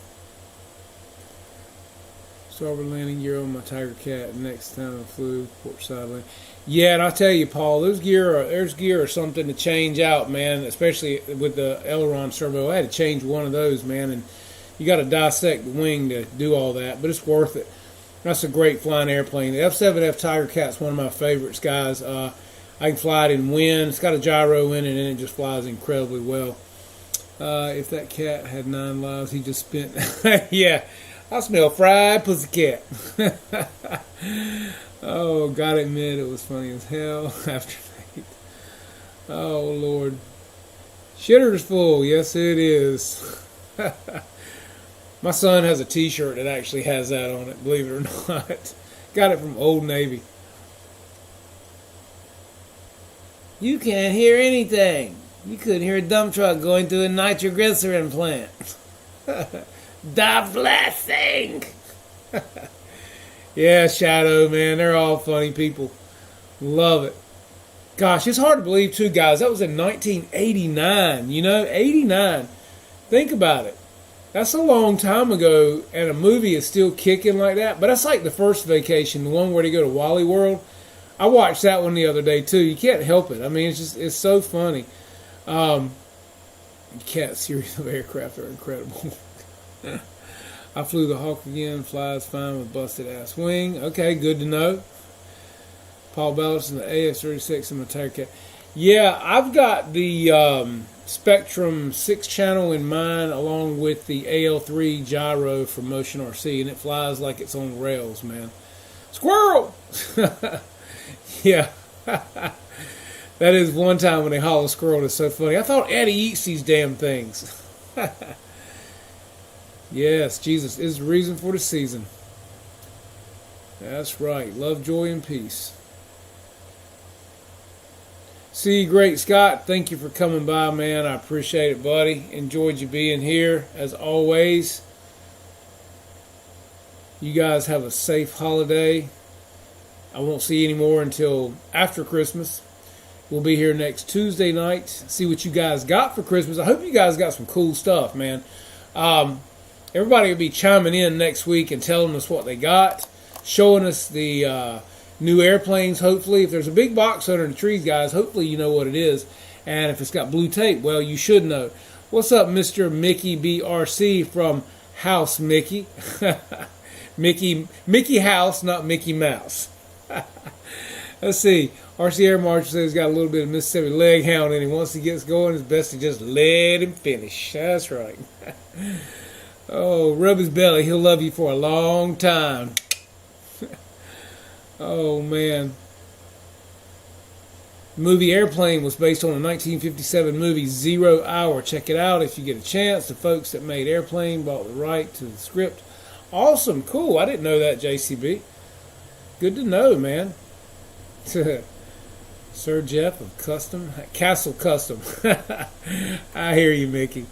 Starboard landing gear on my Tiger Cat. Next time I flew port side landing. Yeah, and I tell you, Paul, there's gear or something to change out, man. Especially with the aileron servo, I had to change one of those, man. And you got to dissect the wing to do all that, but it's worth it. That's a great flying airplane. The F7F Tiger Cat's one of my favorites, guys. I can fly it in wind. It's got a gyro in it, and it just flies incredibly well. If that cat had 9 lives, he just spent. Yeah. I smell fried pussycat. Oh, gotta admit, it was funny as hell after Nate. Oh, Lord. Shitter's full. Yes, it is. My son has a t-shirt that actually has that on it, believe it or not. Got it from Old Navy. You can't hear anything. You couldn't hear a dump truck going through a nitroglycerin plant. The blessing. Yeah, Shadow, man. They're all funny people. Love it. Gosh, it's hard to believe, too, guys. That was in 1989, 89. Think about it. That's a long time ago, and a movie is still kicking like that. But that's like the first Vacation, the one where they go to Wally World. I watched that one the other day, too. You can't help it. I mean, it's so funny. Cat series of aircraft are incredible. I flew the Hawk again, flies fine with busted ass wing. Okay, good to know. Paul Bellis and the AS-36 in my tire cat. Yeah, I've got the Spectrum 6-channel in mine along with the AL3 gyro from Motion RC, and it flies like it's on rails, man. Squirrel! Yeah. That is one time when they haul a squirrel. It's so funny. I thought Eddie eats these damn things. Yes, Jesus is the reason for the season. That's right. Love, joy, and peace. See you, Great Scott. Thank you for coming by, man. I appreciate it, buddy. Enjoyed you being here, as always. You guys have a safe holiday. I won't see you anymore until after Christmas. We'll be here next Tuesday night. See what you guys got for Christmas. I hope you guys got some cool stuff, man. Everybody will be chiming in next week and telling us what they got, showing us the new airplanes, hopefully. If there's a big box under the trees, guys, hopefully you know what it is. And if it's got blue tape, well, you should know. What's up, Mr. Mickey BRC from House Mickey? Mickey House, not Mickey Mouse. Let's see. RC Air Marshal says he's got a little bit of Mississippi leg hound in him. Once he gets going, it's best to just let him finish. That's right. Oh, rub his belly. He'll love you for a long time. Oh, man. The movie Airplane was based on a 1957 movie, 0 Hour. Check it out if you get a chance. The folks that made Airplane bought the right to the script. Awesome. Cool. I didn't know that, JCB. Good to know, man. Sir Jeff of Castle Custom. I hear you, Mickey.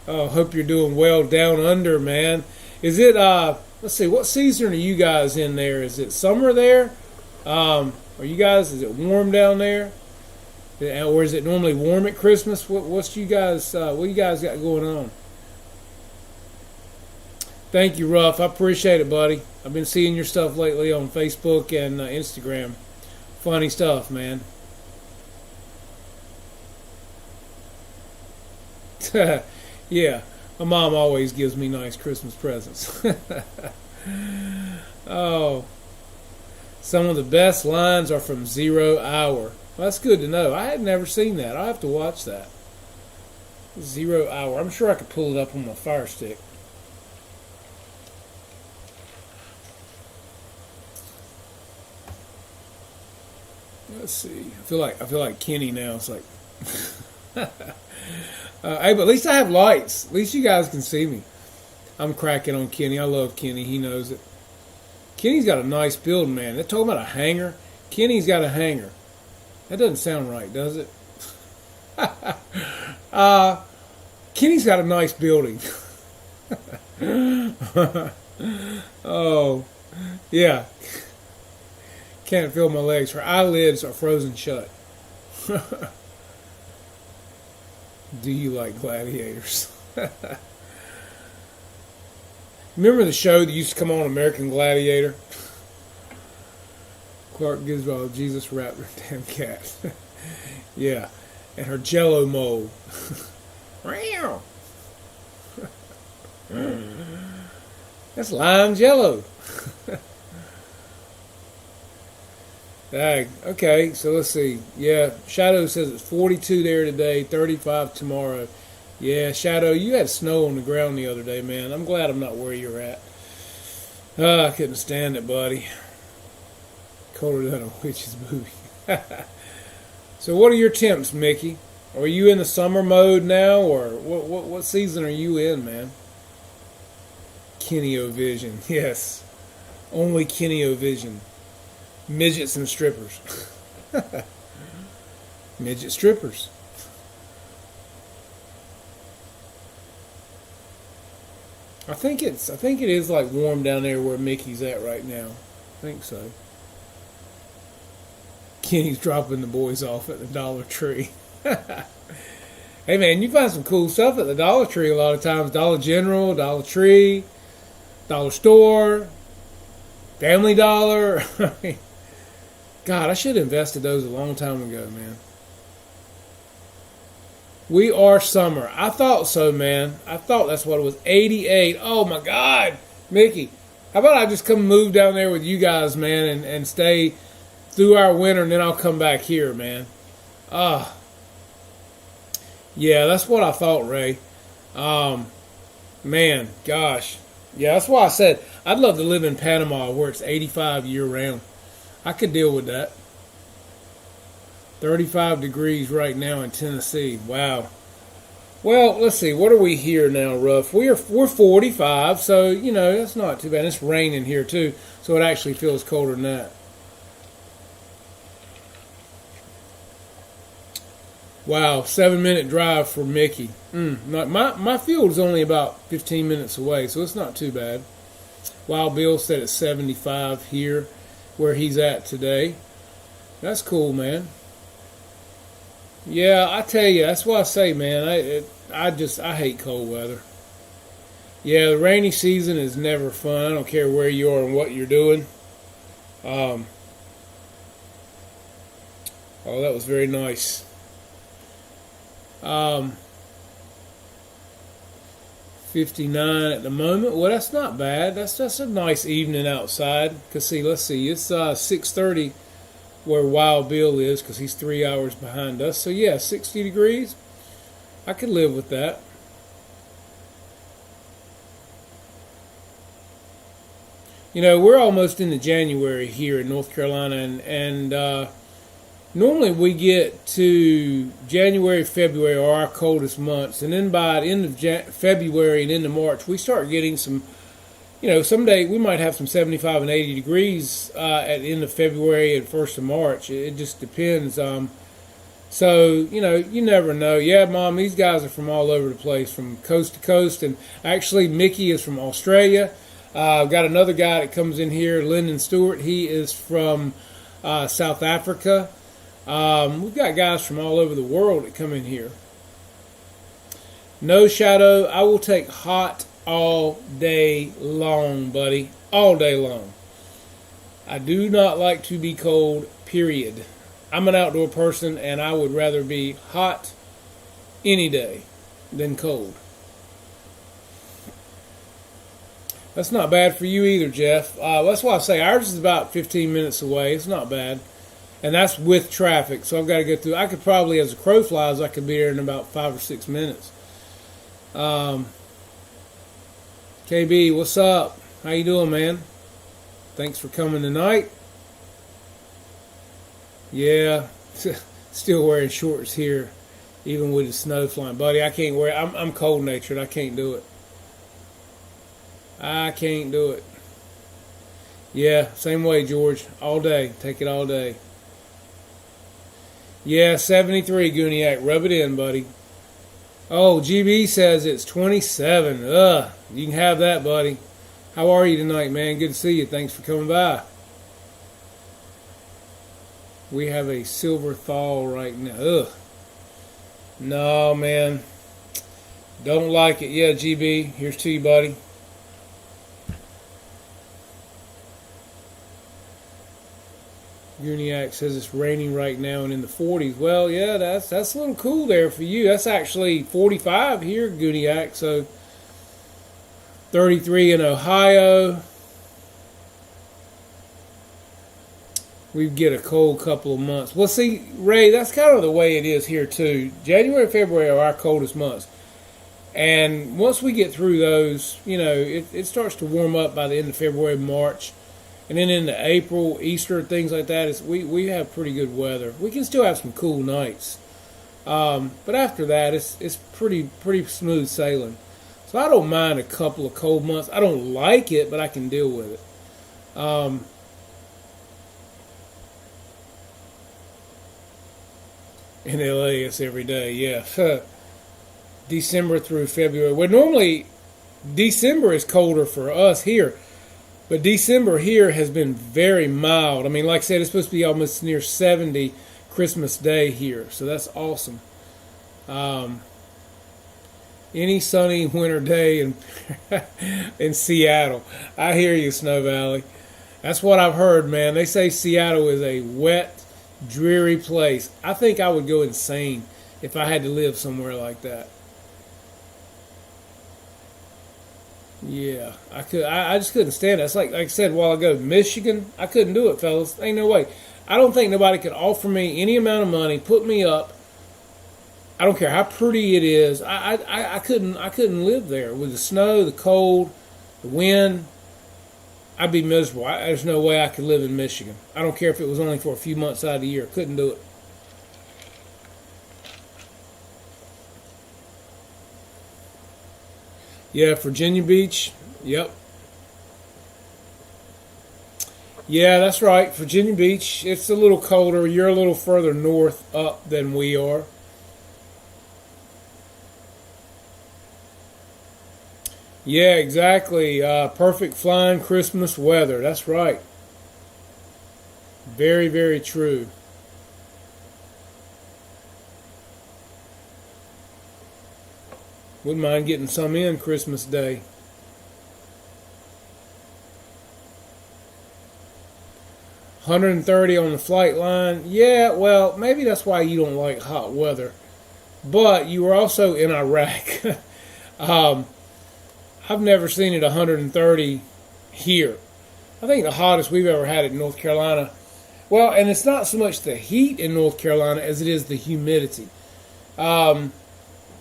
Oh, hope you're doing well down under, man. Is it, let's see, what season are you guys in there? Is it summer there? Are you guys, is it warm down there? Or is it normally warm at Christmas? What you guys got going on? Thank you, Ruff. I appreciate it, buddy. I've been seeing your stuff lately on Facebook and Instagram. Funny stuff, man. Yeah, my mom always gives me nice Christmas presents. Oh, some of the best lines are from 0 Hour. Well, that's good to know. I had never seen that. I'll have to watch that. 0 Hour. I'm sure I could pull it up on my Fire Stick. Let's see. I feel like Kenny now. It's like, hey, but at least I have lights. At least you guys can see me. I'm cracking on Kenny. I love Kenny. He knows it. Kenny's got a nice build, man. They're talking about a hangar. Kenny's got a hangar. That doesn't sound right, does it? Kenny's got a nice building. Oh, yeah. Can't feel my legs. Her eyelids are frozen shut. Do you like gladiators? Remember the show that used to come on, American Gladiator? Clark Griswold, Jesus wrapped her damn cat. Yeah, and her Jello mold. That's lime Jello. Dang. Okay, so let's see. Yeah, Shadow says it's 42 there today, 35 tomorrow. Yeah, Shadow, you had snow on the ground the other day, man. I'm glad I'm not where you're at. I couldn't stand it, buddy. Colder than a witch's movie. So what are your temps, Mickey? Are you in the summer mode now, or what season are you in, man? Kenny-O-Vision, yes. Only Kenny-O-Vision. Midgets and strippers. Midget strippers. I think it is like warm down there where Mickey's at right now. I think so. Kenny's dropping the boys off at the Dollar Tree. Hey man, you find some cool stuff at the Dollar Tree a lot of times. Dollar General, Dollar Tree, Dollar Store, Family Dollar. God, I should have invested those a long time ago, man. We are summer. I thought so, man. I thought that's what it was. 88. Oh my God, Mickey. How about I just come move down there with you guys, man, and stay through our winter, and then I'll come back here, man. Yeah, that's what I thought, Ray. Man, gosh. Yeah, that's why I said I'd love to live in Panama where it's 85 year-round. I could deal with that. 35 degrees right now in Tennessee. Wow. Well, let's see. What are we here now, Ruff? We're 45, so, you know, that's not too bad. It's raining here, too, so it actually feels colder than that. Wow, 7-minute drive for Mickey. My field is only about 15 minutes away, so it's not too bad. Wild Bill said it's 75 here where he's at today. That's cool, man. Yeah, I tell you, that's what I say, man. I hate cold weather. Yeah, the rainy season is never fun. I don't care where you are and what you're doing. Oh, that was very nice. 59 at the moment. Well, that's not bad. That's a nice evening outside. Cause see, let's see, it's 6:30 where Wild Bill is, because he's 3 hours behind us. So yeah, 60 degrees. I could live with that. You know, we're almost into January here in North Carolina, and normally we get to January, February are our coldest months, and then by the end of February and into March, we start getting some, you know, someday we might have some 75 and 80 degrees at the end of February and 1st of March. It just depends. So, you know, you never know. Yeah, Mom, these guys are from all over the place, from coast to coast, and actually Mickey is from Australia. I've got another guy that comes in here, Lyndon Stewart. He is from South Africa. We've got guys from all over the world that come in here. No Shadow, I will take hot all day long, buddy. All day long. I do not like to be cold, period. I'm an outdoor person, and I would rather be hot any day than cold. That's not bad for you either, Jeff. That's why I say ours is about 15 minutes away. It's not bad. And that's with traffic, so I've got to go through. I could probably, as a crow flies, I could be there in about 5 or 6 minutes. KB, what's up? How you doing, man? Thanks for coming tonight. Yeah, still wearing shorts here, even with the snow flying. Buddy, I can't wear it. I'm cold-natured. I can't do it. I can't do it. Yeah, same way, George. All day. Take it all day. Yeah, 73, Gooniac. Rub it in, buddy. Oh, GB says it's 27. Ugh, you can have that, buddy. How are you tonight, man? Good to see you. Thanks for coming by. We have a silver thaw right now. Ugh. No, man. Don't like it. Yeah, GB. Here's to you, buddy. Uniac says it's raining right now and in the 40s. Well, yeah, that's a little cool there for you. That's actually 45 here, Guniac. So 33 in Ohio. We get a cold couple of months. Well, see, Ray, that's kind of the way it is here too. January and February are our coldest months. And once we get through those, you know, it starts to warm up by the end of February, March. And then into April, Easter, things like that, we have pretty good weather. We can still have some cool nights. But after that, it's pretty smooth sailing. So I don't mind a couple of cold months. I don't like it, but I can deal with it. In LA, it's every day. Yeah, December through February. Well, normally December is colder for us here, but December here has been very mild. I mean, like I said, it's supposed to be almost near 70 Christmas Day here, so that's awesome. Um, any sunny winter day in in Seattle. I hear you, Snow Valley. That's what I've heard, man. They say Seattle is a wet, dreary place. I think I would go insane if I had to live somewhere like that. Yeah, I could. I just couldn't stand it. It's like I said a while ago, Michigan. I couldn't do it, fellas. Ain't no way. I don't think nobody could offer me any amount of money, put me up. I don't care how pretty it is. I couldn't. I couldn't live there with the snow, the cold, the wind. I'd be miserable. There's no way I could live in Michigan. I don't care if it was only for a few months out of the year. Couldn't do it. Yeah, Virginia Beach. Yep. Yeah, that's right. Virginia Beach. It's a little colder. You're a little further north up than we are. Yeah, exactly. Perfect flying Christmas weather. That's right. Very, very true. Wouldn't mind getting some in Christmas Day. 130 on the flight line. Yeah, well, maybe that's why you don't like hot weather. But you were also in Iraq. um, I've never seen it 130 here. I think the hottest we've ever had it in North Carolina. Well, and it's not so much the heat in North Carolina as it is the humidity. Um,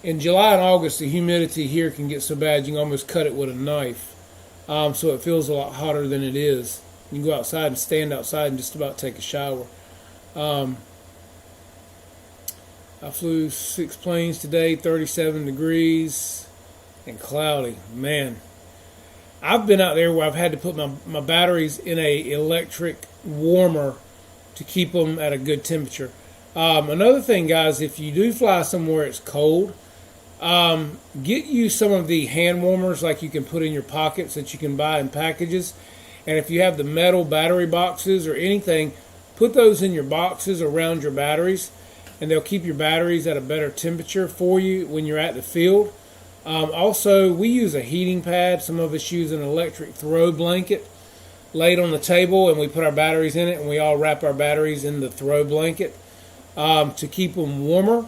in July and August, the humidity here can get so bad you can almost cut it with a knife. So it feels a lot hotter than it is. You can go outside and stand outside and just about take a shower. Um, I flew 6 planes today, 37 degrees and cloudy. Man, I've been out there where I've had to put my batteries in a electric warmer to keep them at a good temperature. Another thing, guys, if you do fly somewhere it's cold, get you some of the hand warmers like you can put in your pockets that you can buy in packages. And if you have the metal battery boxes or anything, put those in your boxes around your batteries, and they'll keep your batteries at a better temperature for you when you're at the field. Also, we use a heating pad. Some of us use an electric throw blanket laid on the table, and we put our batteries in it, and we all wrap our batteries in the throw blanket to keep them warmer.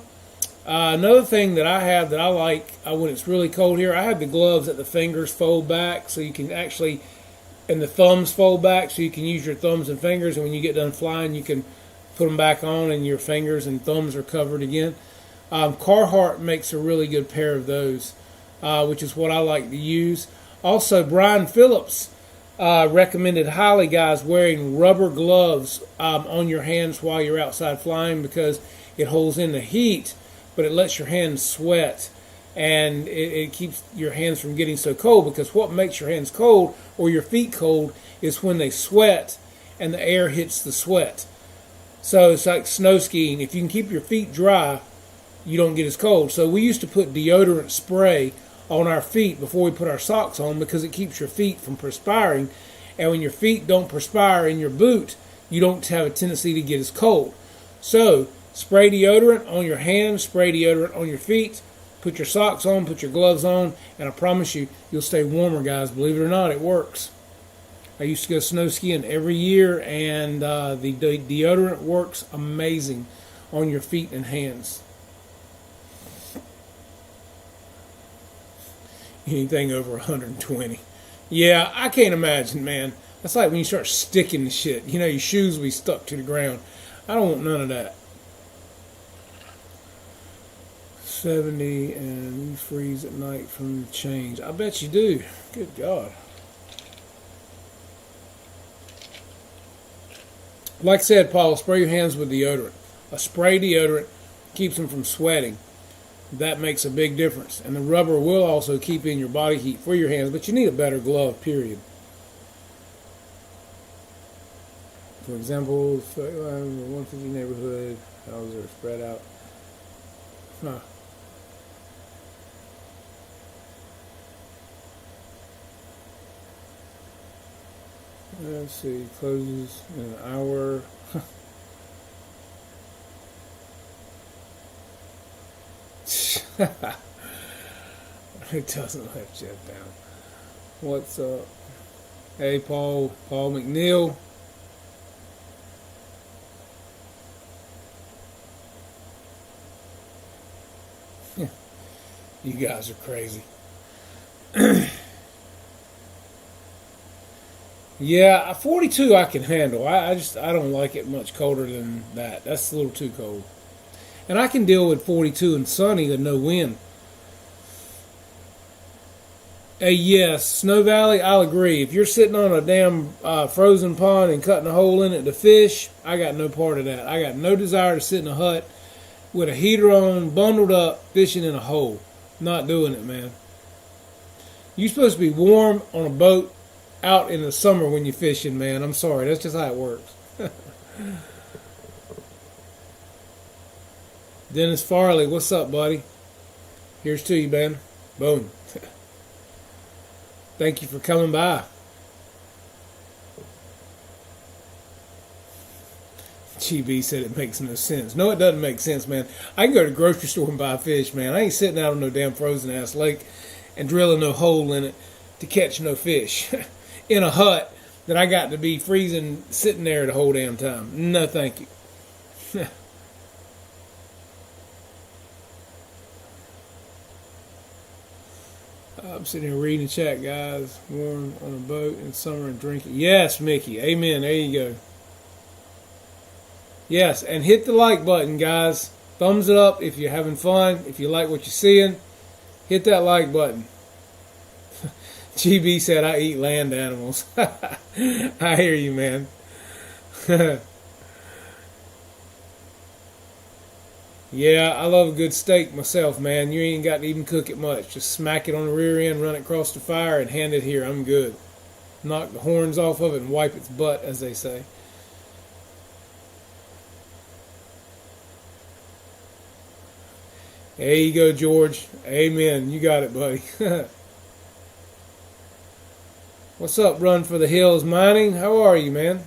Another thing that I have that I like when it's really cold here, I have the gloves that the fingers fold back so you can actually, and the thumbs fold back so you can use your thumbs and fingers, and when you get done flying you can put them back on and your fingers and thumbs are covered again. Carhartt makes a really good pair of those, which is what I like to use. Also, Brian Phillips recommended highly, guys, wearing rubber gloves on your hands while you're outside flying because it holds in the heat, but it lets your hands sweat, and it keeps your hands from getting so cold, because what makes your hands cold or your feet cold is when they sweat and the air hits the sweat. So it's like snow skiing. If you can keep your feet dry, you don't get as cold. So we used to put deodorant spray on our feet before we put our socks on because it keeps your feet from perspiring. And when your feet don't perspire in your boot, you don't have a tendency to get as cold. So spray deodorant on your hands, spray deodorant on your feet, put your socks on, put your gloves on, and I promise you, you'll stay warmer, guys. Believe it or not, it works. I used to go snow skiing every year, and the deodorant works amazing on your feet and hands. Anything over 120. Yeah, I can't imagine, man. That's like when you start sticking to shit. You know, your shoes will be stuck to the ground. I don't want none of that. 70 and you freeze at night from the change. I bet you do. Good God. Like I said, Paul, spray your hands with deodorant. A spray deodorant keeps them from sweating. That makes a big difference. And the rubber will also keep in your body heat for your hands, but you need a better glove, period. For example, 150 neighborhood, houses are spread out. Huh. Let's see, closes in an hour. It doesn't let Jeff down. What's up? Hey, Paul McNeil. You guys are crazy. Yeah, 42 I can handle. I don't like it much colder than that. That's a little too cold. And I can deal with 42 and sunny and no wind. Hey, yes, Snow Valley, I'll agree. If you're sitting on a damn frozen pond and cutting a hole in it to fish, I got no part of that. I got no desire to sit in a hut with a heater on, bundled up, fishing in a hole. Not doing it, man. You're supposed to be warm on a boat out in the summer when you're fishing, man. I'm sorry. That's just how it works. Dennis Farley, what's up, buddy? Here's to you, man. Boom. Thank you for coming by. GB said it makes no sense. No, it doesn't make sense, man. I can go to the grocery store and buy fish, man. I ain't sitting out on no damn frozen-ass lake and drilling no hole in it to catch no fish in a hut that I got to be freezing sitting there the whole damn time. No, thank you. I'm sitting here reading the chat, guys. Warm on a boat in summer and drinking. Yes, Mickey. Amen. There you go. Yes, and hit the like button, guys. Thumbs it up if you're having fun. If you like what you're seeing, hit that like button. GB said, I eat land animals. I hear you, man. Yeah, I love a good steak myself, man. You ain't got to even cook it much. Just smack it on the rear end, run it across the fire, and hand it here. I'm good. Knock the horns off of it and wipe its butt, as they say. There you go, George. Amen. You got it, buddy. What's up, Run for the Hills Mining? How are you, man?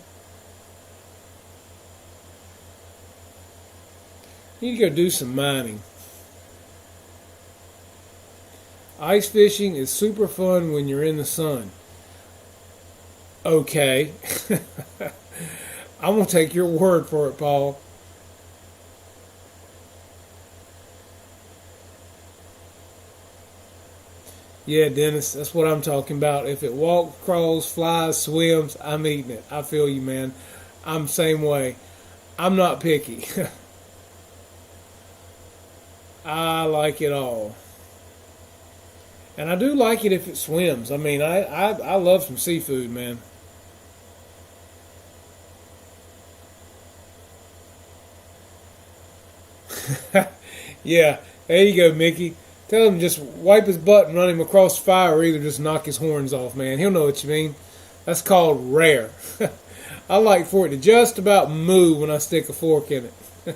You need to go do some mining. Ice fishing is super fun when you're in the sun. Okay. I'm going to take your word for it, Paul. Yeah, Dennis, that's what I'm talking about. If it walks, crawls, flies, swims, I'm eating it. I feel you, man. I'm the same way. I'm not picky. I like it all. And I do like it if it swims. I mean, I love some seafood, man. Yeah, there you go, Mickey. Tell him just wipe his butt and run him across the fire, or either just knock his horns off, man. He'll know what you mean. That's called rare. I like for it to just about move when I stick a fork in it.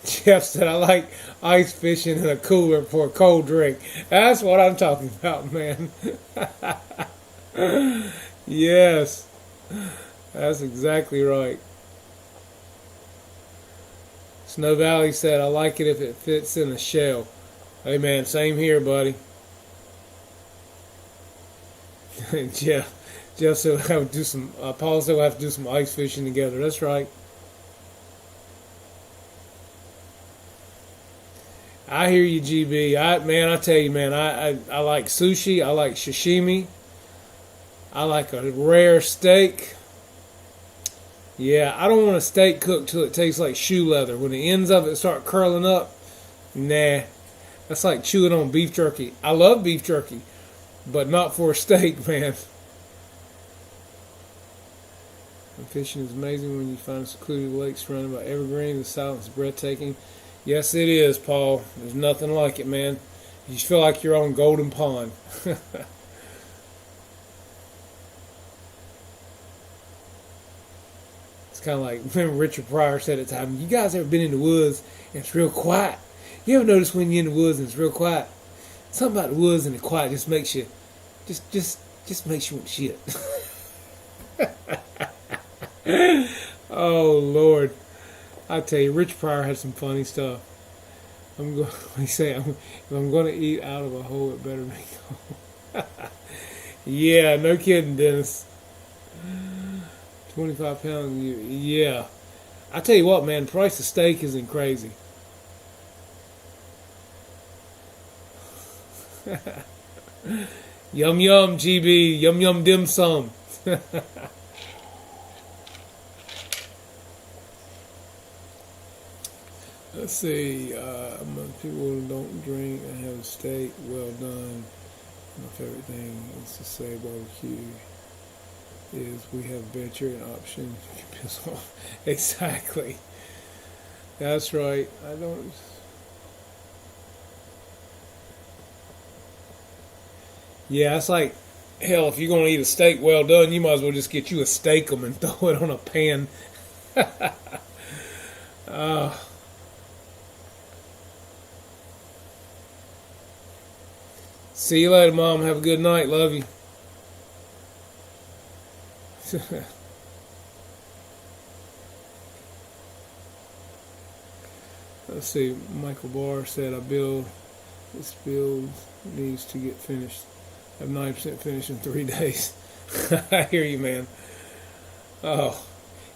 Jeff said, I like ice fishing in a cooler for a cold drink. That's what I'm talking about, man. Yes, that's exactly right. Snow Valley said, I like it if it fits in a shell. Hey, man, same here, buddy. Jeff said we'll have to do some, Paul said we'll have to do some ice fishing together. That's right. I hear you, GB. I tell you, man, I like sushi. I like sashimi. I like a rare steak. Yeah, I don't want a steak cooked till it tastes like shoe leather. When the ends of it start curling up, nah. That's like chewing on beef jerky. I love beef jerky, but not for a steak, man. And fishing is amazing when you find a secluded lake surrounded by evergreen. The silence is breathtaking. Yes, it is, Paul. There's nothing like it, man. You just feel like you're on Golden Pond. It's kind of like when Richard Pryor said at the time, you guys ever been in the woods and it's real quiet? You ever notice when you're in the woods and it's real quiet? Something about the woods and the quiet just makes you, just makes you want shit. Oh, Lord. I tell you, Rich Pryor had some funny stuff. I'm going. He say, if I'm going to eat out of a hole, it better be cold. Yeah, no kidding, Dennis. 25 pounds. Yeah, I tell you what, man. The price of steak isn't crazy. Yum yum, GB. Yum yum dim sum. Let's see, most people don't drink and have a steak well done. If everything is to say barbecue is we have vegetarian options, you can piss off. Exactly. That's right. I don't. Yeah, it's like, hell, if you're going to eat a steak well done, you might as well just get you a steak-em and throw it on a pan. See you later, Mom. Have a good night. Love you. Let's see. Michael Barr said, this build needs to get finished. I have 9% finished in 3 days. I hear you, man. Oh,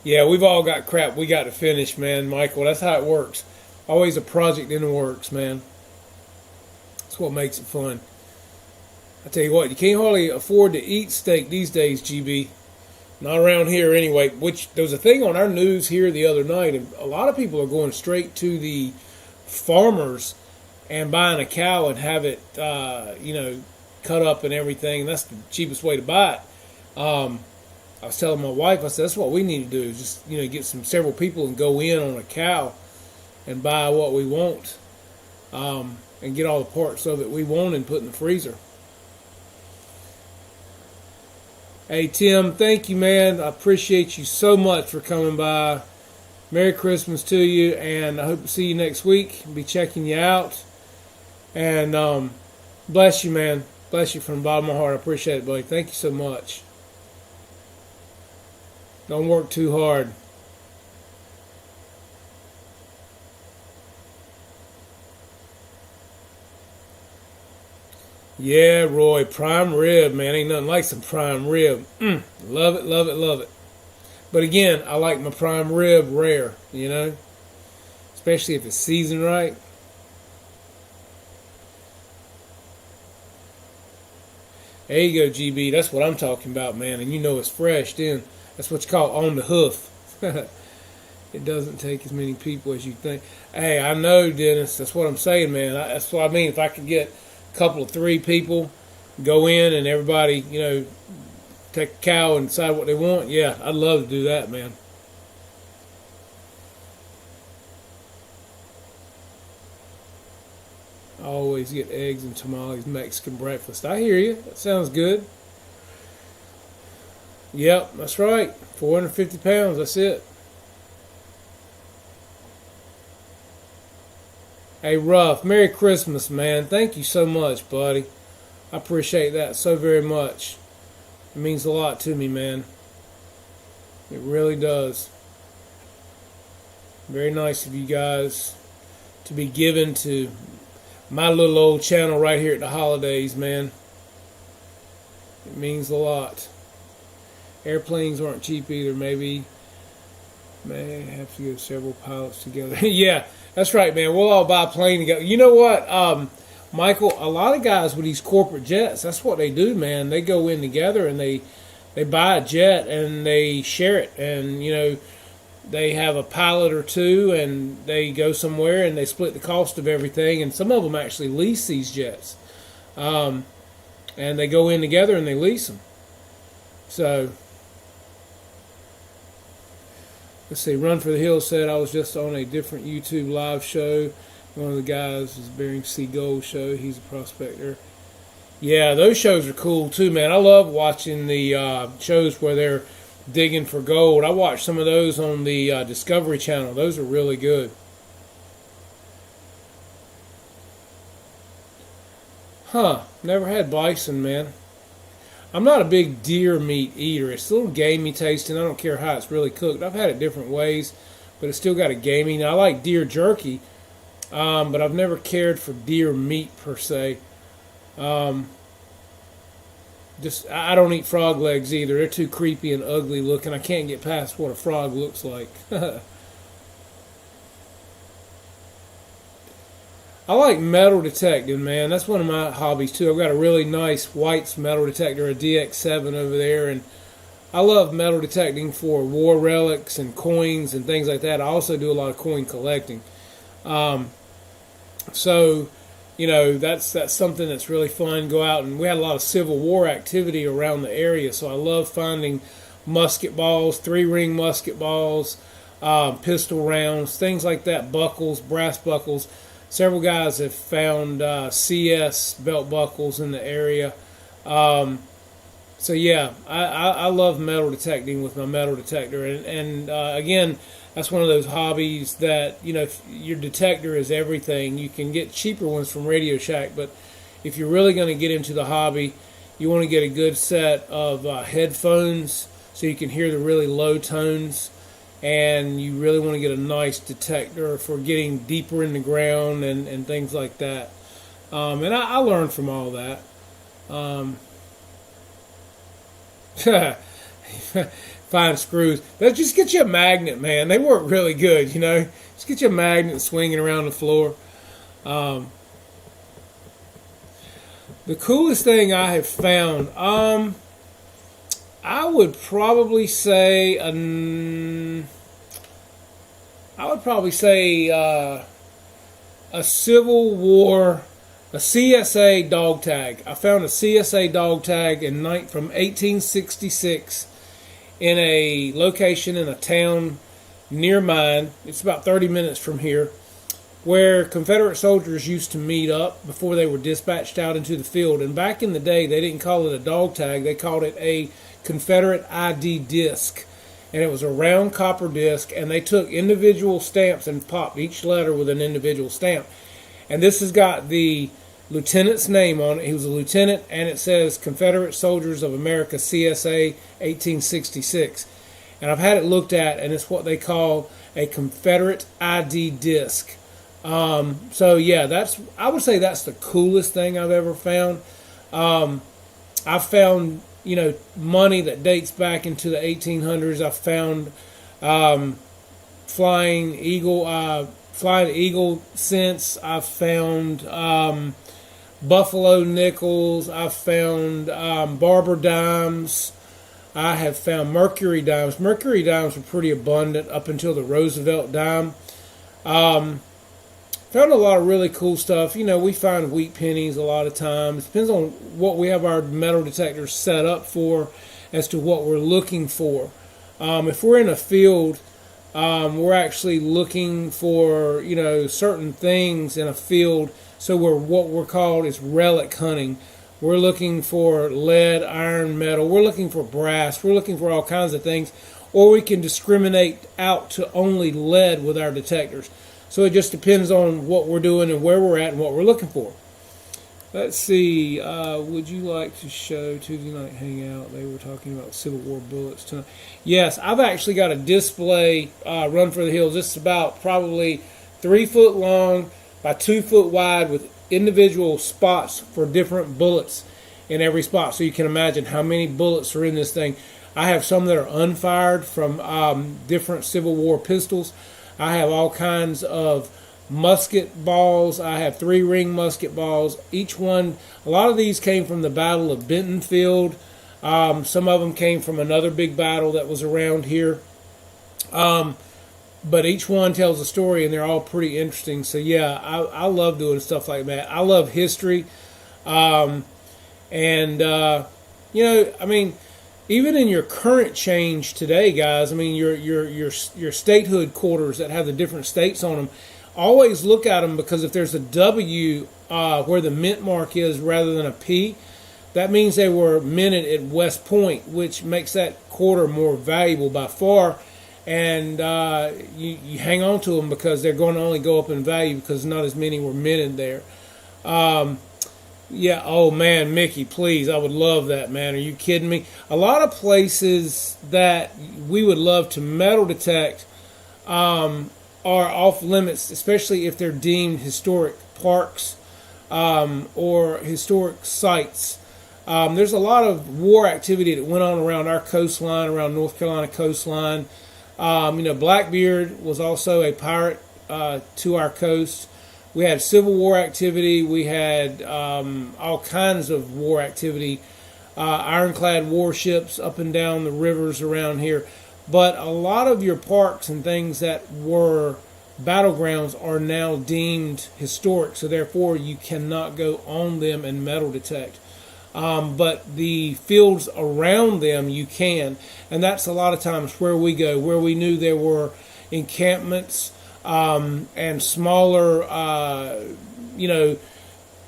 yeah, we've all got crap we got to finish, man, Michael. That's how it works. Always a project in the works, man. That's what makes it fun. I tell you what, you can't hardly afford to eat steak these days, GB. Not around here anyway. Which there was a thing on our news here the other night, and a lot of people are going straight to the farmers and buying a cow and have it, cut up and everything. That's the cheapest way to buy it. I was telling my wife, I said, that's what we need to do. Is just get several people and go in on a cow and buy what we want, and get all the parts so that we want and put in the freezer. Hey, Tim, thank you, man. I appreciate you so much for coming by. Merry Christmas to you, and I hope to see you next week. I'll be checking you out. And bless you, man. Bless you from the bottom of my heart. I appreciate it, buddy. Thank you so much. Don't work too hard. Yeah, Roy, prime rib, man. Ain't nothing like some prime rib. Love it, love it, love it. But again, I like my prime rib rare, especially if it's seasoned right. There you go, GB. That's what I'm talking about, man. And it's fresh then. That's what you call on the hoof. It doesn't take as many people as you think. Hey, I know, Dennis. That's what I'm saying, man. That's what I mean. If I could get couple of 3 people go in and everybody take a cow and decide what they want, yeah, I'd love to do that, man. I always get eggs and tamales Mexican breakfast. I hear you. That sounds good. Yep, that's right. 450 pounds, that's it. Hey, Ruff, Merry Christmas, man. Thank you so much, buddy. I appreciate that so very much. It means a lot to me, man. It really does. Very nice of you guys to be given to my little old channel right here at the holidays, man. It means a lot. Airplanes aren't cheap either. Maybe may have to get several pilots together. Yeah. That's right, man. We'll all buy a plane together. You know what, Michael? A lot of guys with these corporate jets, that's what they do, man. They go in together and they buy a jet and they share it. And, they have a pilot or two and they go somewhere and they split the cost of everything. And some of them actually lease these jets. And they go in together and they lease them. So, let's see, Run for the Hills said, I was just on a different YouTube live show. One of the guys is Bering Sea Gold show. He's a prospector. Yeah, those shows are cool too, man. I love watching the shows where they're digging for gold. I watched some of those on the Discovery Channel. Those are really good. Huh, never had bison, man. I'm not a big deer meat eater. It's a little gamey tasting. I don't care how it's really cooked. I've had it different ways, but it's still got a gamey. Now, I like deer jerky, but I've never cared for deer meat per se. I don't eat frog legs either. They're too creepy and ugly looking. I can't get past what a frog looks like. I like metal detecting, man. That's one of my hobbies too. I've got a really nice White's metal detector, a DX7 over there, and I love metal detecting for war relics and coins and things like that. I also do a lot of coin collecting. So, you know, that's something that's really fun. Go out, and we had a lot of Civil War activity around the area, so I love finding musket balls, 3-ring musket balls, pistol rounds, things like that, buckles, brass buckles. Several guys have found CS belt buckles in the area. So yeah, I love metal detecting with my metal detector, and again, that's one of those hobbies that, you know, if your detector is everything. You can get cheaper ones from Radio Shack, but if you're really going to get into the hobby, you want to get a good set of headphones so you can hear the really low tones, and you really want to get a nice detector for getting deeper in the ground and things like that. And I learned from all that. Find screws. Let's just get you a magnet, man. They work really good, you know. Just get you a magnet swinging around the floor. The coolest thing I have found, I would probably say a Civil War, a CSA dog tag. I found a CSA dog tag from 1866 in a location in a town near mine. It's about 30 minutes from here, where Confederate soldiers used to meet up before they were dispatched out into the field. And back in the day, they didn't call it a dog tag. They called it a Confederate ID disc. And it was a round copper disc, and they took individual stamps and popped each letter with an individual stamp. And this has got the lieutenant's name on it. He was a lieutenant, and it says Confederate Soldiers of America, CSA 1866. And I've had it looked at, and it's what they call a Confederate ID disc. So yeah, I would say that's the coolest thing I've ever found. I've found, you know, money that dates back into the 1800s. I've found flying eagle cents. I've found buffalo nickels. I've found barber dimes. I have found mercury dimes. Mercury dimes were pretty abundant up until the Roosevelt dime. Found a lot of really cool stuff. You know, we find wheat pennies a lot of times. Depends on what we have our metal detectors set up for as to what we're looking for. If we're in a field, we're actually looking for, you know, certain things in a field. So what we're called is relic hunting. We're looking for lead, iron, metal. We're looking for brass. We're looking for all kinds of things. Or we can discriminate out to only lead with our detectors. So it just depends on what we're doing and where we're at and what we're looking for. Let's see. Would you like to show Tuesday Night Hangout? They were talking about Civil War bullets tonight. Yes, I've actually got a display, Run for the Hills. This is about probably 3 foot long by 2 foot wide with individual spots for different bullets in every spot. So you can imagine how many bullets are in this thing. I have some that are unfired from different Civil War pistols. I have all kinds of musket balls. I have 3-ring musket balls. Each one, a lot of these came from the Battle of Bentonfield. Some of them came from another big battle that was around here. But each one tells a story, and they're all pretty interesting. So yeah, I love doing stuff like that. I love history. You know, I mean, even in your current change today, guys, I mean, your statehood quarters that have the different states on them, always look at them, because if there's a W where the mint mark is rather than a P, that means they were minted at West Point, which makes that quarter more valuable by far. And you hang on to them because they're going to only go up in value because not as many were minted there. Yeah, oh man, Mickey, please, I would love that, man. Are you kidding me? A lot of places that we would love to metal detect are off limits, especially if they're deemed historic parks or historic sites. There's a lot of war activity that went on around our coastline, around North Carolina coastline. Blackbeard was also a pirate to our coast. We had Civil War activity. We had all kinds of war activity, ironclad warships up and down the rivers around here. But a lot of your parks and things that were battlegrounds are now deemed historic, so therefore you cannot go on them and metal detect. But the fields around them you can, and that's a lot of times where we go, where we knew there were encampments and smaller,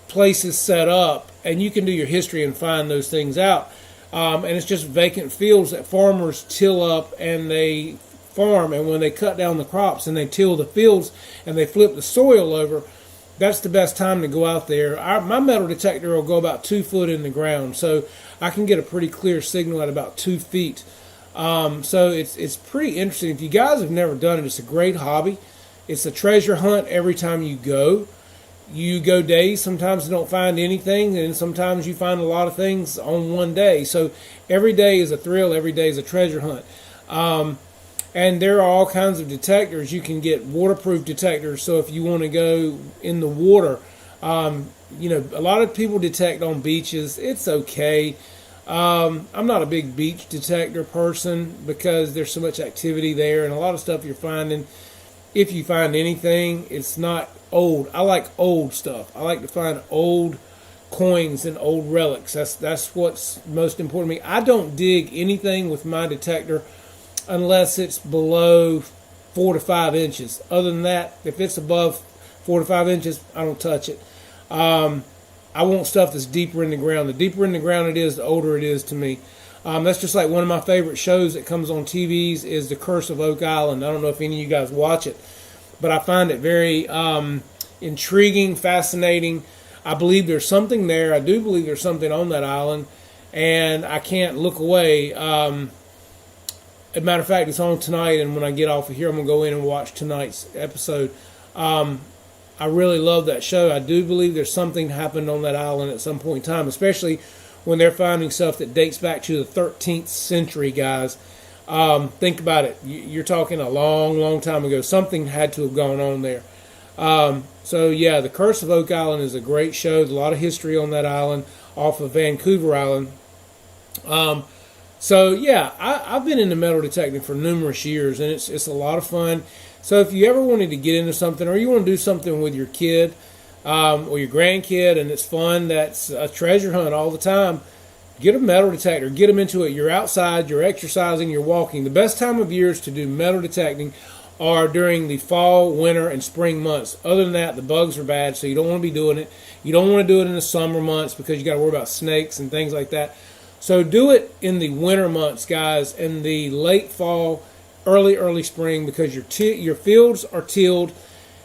places set up, and you can do your history and find those things out. And it's just vacant fields that farmers till up and they farm, and when they cut down the crops and they till the fields and they flip the soil over, that's the best time to go out there. My metal detector will go about 2 foot in the ground, so I can get a pretty clear signal at about 2 feet. So it's pretty interesting. If you guys have never done it, it's a great hobby. It's a treasure hunt every time you go. You go days, sometimes you don't find anything, and sometimes you find a lot of things on one day. So every day is a thrill, every day is a treasure hunt. And there are all kinds of detectors. You can get waterproof detectors, so if you want to go in the water, a lot of people detect on beaches. It's okay. I'm not a big beach detector person because there's so much activity there, and a lot of stuff you're finding, if you find anything, it's not old. I like old stuff. I like to find old coins and old relics. That's what's most important to me. I don't dig anything with my detector unless it's below 4 to 5 inches. Other than that, if it's above 4 to 5 inches, I don't touch it. I want stuff that's deeper in the ground. The deeper in the ground it is, the older it is to me. That's just like one of my favorite shows that comes on TVs is The Curse of Oak Island. I don't know if any of you guys watch it, but I find it very intriguing, fascinating. I believe there's something there. I do believe there's something on that island, and I can't look away. As a matter of fact, it's on tonight, and when I get off of here, I'm going to go in and watch tonight's episode. I really love that show. I do believe there's something happened on that island at some point in time, especially when they're finding stuff that dates back to the 13th century, guys. Think about it. You're talking a long, long time ago. Something had to have gone on there. So, yeah, The Curse of Oak Island is a great show. There's a lot of history on that island off of Vancouver Island. So, yeah, I've been into metal detecting for numerous years, and it's a lot of fun. So if you ever wanted to get into something, or you want to do something with your kid or your grandkid, and it's fun, that's a treasure hunt all the time, get a metal detector. Get them into it. You're outside, you're exercising, you're walking. The best time of years to do metal detecting are during the fall, winter, and spring months. Other than that, the bugs are bad, so you don't want to be doing it. You don't want to do it in the summer months because you got to worry about snakes and things like that. So do it in the winter months, guys, in the late fall, early spring, because your fields are tilled.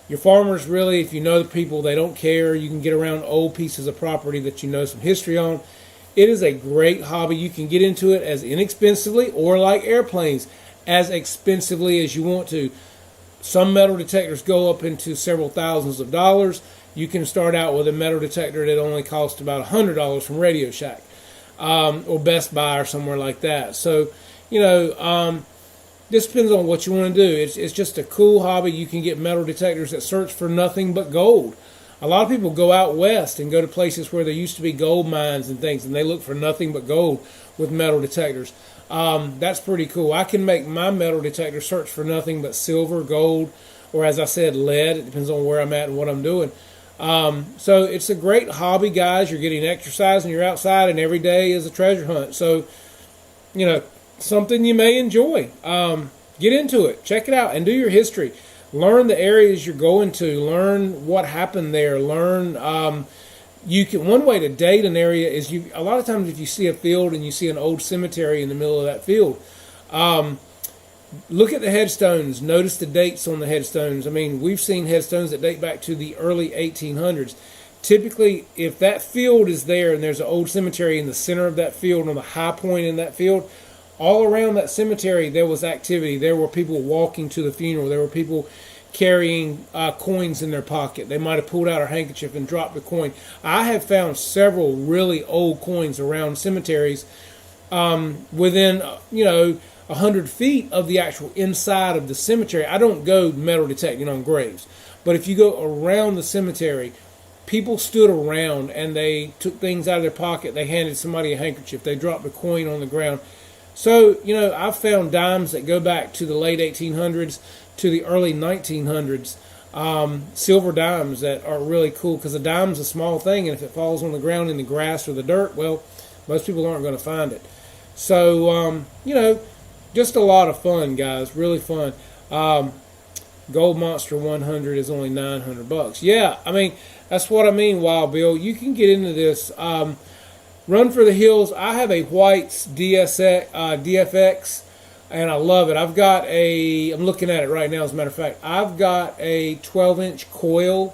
Your farmers really, if you know the people, they don't care. You can get around old pieces of property that you know some history on. It is a great hobby. You can get into it as inexpensively, or like airplanes, as expensively as you want to. Some metal detectors go up into several thousands of dollars. You can start out with a metal detector that only costs about $100 from Radio Shack or Best Buy or somewhere like that. So, this depends on what you want to do. It's just a cool hobby. You can get metal detectors that search for nothing but gold. A lot of people go out west and go to places where there used to be gold mines and things, and they look for nothing but gold with metal detectors. That's pretty cool. I can make my metal detector search for nothing but silver, gold, or as I said, lead. It depends on where I'm at and what I'm doing. So it's a great hobby, guys. You're getting exercise and you're outside, and every day is a treasure hunt. So, something you may enjoy. Get into it. Check it out and do your history. Learn the areas you're going to. Learn what happened there. Learn, you can, one way to date an area is a lot of times if you see a field and you see an old cemetery in the middle of that field, look at the headstones. Notice the dates on the headstones. I mean, we've seen headstones that date back to the early 1800s. Typically, if that field is there and there's an old cemetery in the center of that field, on the high point in that field, all around that cemetery there was activity. There were people walking to the funeral. There were people carrying coins in their pocket. They might have pulled out a handkerchief and dropped a coin. I have found several really old coins around cemeteries within, 100 feet of the actual inside of the cemetery. I don't go metal detecting on graves, but if you go around the cemetery, people stood around and they took things out of their pocket. They handed somebody a handkerchief. They dropped a coin on the ground. So, I've found dimes that go back to the late 1800s to the early 1900s. Silver dimes that are really cool, because a dime's a small thing, and if it falls on the ground in the grass or the dirt, well, most people aren't going to find it. So, just a lot of fun, guys. Really fun. Gold Monster 100 is only $900. Yeah, I mean, that's what I mean, Wild Bill. You can get into this. Run for the Hills. I have a White's DFX, and I love it. I'm looking at it right now, as a matter of fact. I've got a 12-inch coil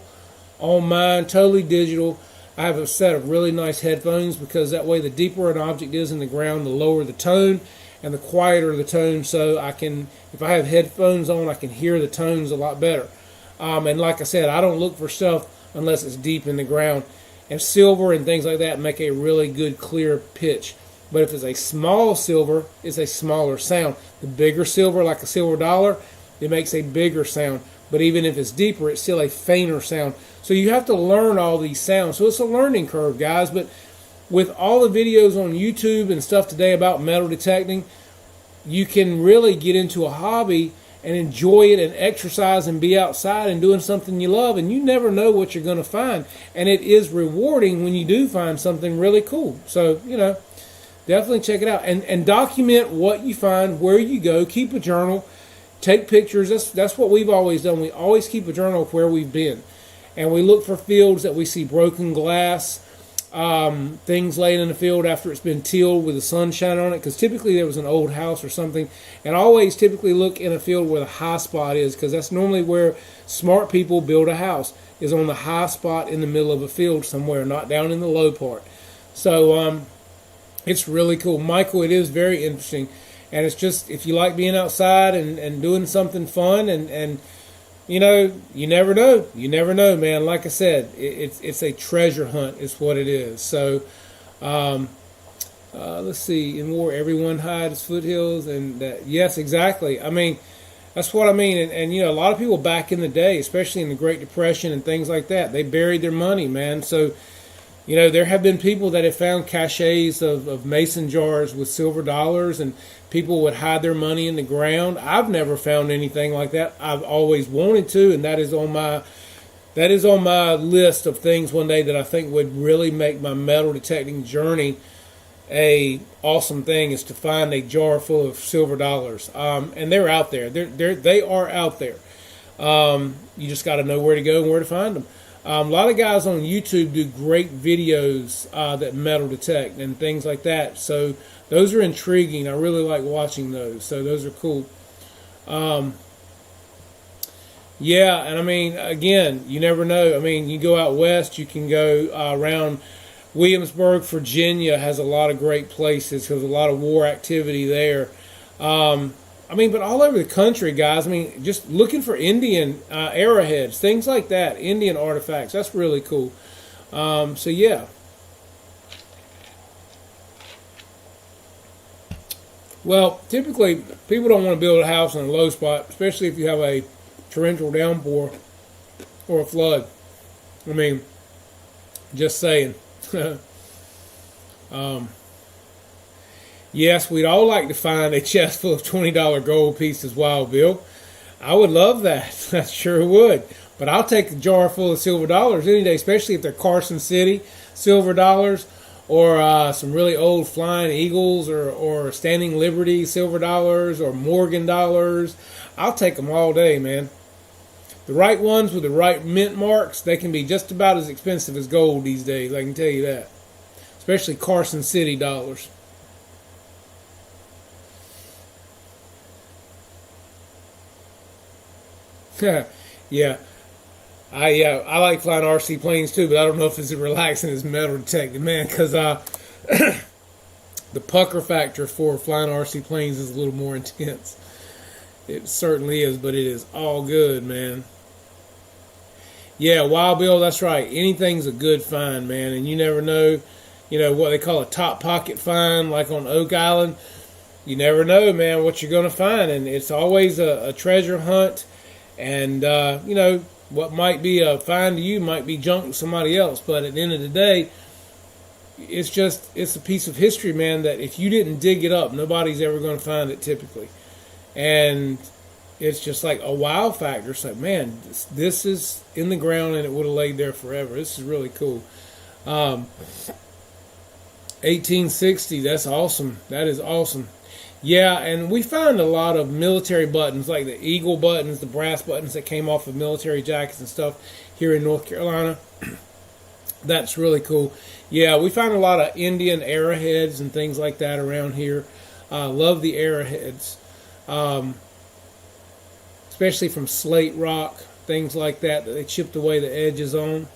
on mine, totally digital. I have a set of really nice headphones, because that way the deeper an object is in the ground, the lower the tone, and the quieter the tone, so I can, if I have headphones on, I can hear the tones a lot better. And like I said, I don't look for stuff unless it's deep in the ground. And silver and things like that make a really good clear pitch. But if it's a small silver, it's a smaller sound. The bigger silver, like a silver dollar, it makes a bigger sound. But even if it's deeper, it's still a fainter sound. So you have to learn all these sounds. So it's a learning curve, guys. But with all the videos on YouTube and stuff today about metal detecting, you can really get into a hobby and enjoy it and exercise and be outside and doing something you love, and you never know what you're going to find. And it is rewarding when you do find something really cool. So, definitely check it out. And document what you find, where you go. Keep a journal. Take pictures. That's what we've always done. We always keep a journal of where we've been. And we look for fields that we see broken glass, things laying in the field after it's been tilled with the sun shining on it, because typically there was an old house or something. And always typically look in a field where the high spot is, because that's normally where smart people build a house, is on the high spot in the middle of a field somewhere, not down in the low part. So it's really cool. Michael, it is very interesting. And it's just, if you like being outside and doing something fun, and you never know. You never know, man. Like I said, it's a treasure hunt is what it is. So, let's see. In war, everyone hides foothills, and that. Yes, exactly. I mean, that's what I mean. And a lot of people back in the day, especially in the Great Depression and things like that, they buried their money, man. So, there have been people that have found caches of mason jars with silver dollars, and people would hide their money in the ground. I've never found anything like that. I've always wanted to, and that is on my list of things one day that I think would really make my metal detecting journey a awesome thing, is to find a jar full of silver dollars. And they're out there. They are out there. You just got to know where to go and where to find them. A lot of guys on YouTube do great videos that metal detect and things like that. So those are intriguing. I really like watching those. So those are cool. Yeah, and I mean, again, you never know. I mean, you go out west, you can go around Williamsburg, Virginia has a lot of great places because there's a lot of war activity there. I mean, but all over the country, guys. I mean, just looking for Indian arrowheads, things like that, Indian artifacts. That's really cool. So, yeah. Well, typically, people don't want to build a house in a low spot, especially if you have a torrential downpour or a flood. I mean, just saying. Yes, we'd all like to find a chest full of $20 gold pieces, Wild Bill. I would love that. I sure would. But I'll take a jar full of silver dollars any day, especially if they're Carson City silver dollars, or some really old Flying Eagles, or Standing Liberty silver dollars, or Morgan dollars. I'll take them all day, man. The right ones with the right mint marks, they can be just about as expensive as gold these days. I can tell you that. Especially Carson City dollars. Yeah. I like flying RC planes too, but I don't know if it's as relaxing as metal detecting, man, because the pucker factor for flying RC planes is a little more intense. It certainly is, but it is all good, man. Yeah, Wild Bill, that's right. Anything's a good find, man, and you never know, what they call a top pocket find, like on Oak Island. You never know, man, what you're going to find, and it's always a treasure hunt, and, what might be a find to you might be junk to somebody else, but at the end of the day, it's a piece of history, man, that if you didn't dig it up, nobody's ever going to find it typically. And it's just like a wow factor. It's like, man, this is in the ground and it would have laid there forever. This is really cool. 1860, that's awesome. That is awesome. Yeah, and we found a lot of military buttons, like the eagle buttons, the brass buttons that came off of military jackets and stuff here in North Carolina. That's really cool. Yeah, we found a lot of Indian arrowheads and things like that around here. Love the arrowheads. Especially from slate rock, things like that they chipped away the edges on.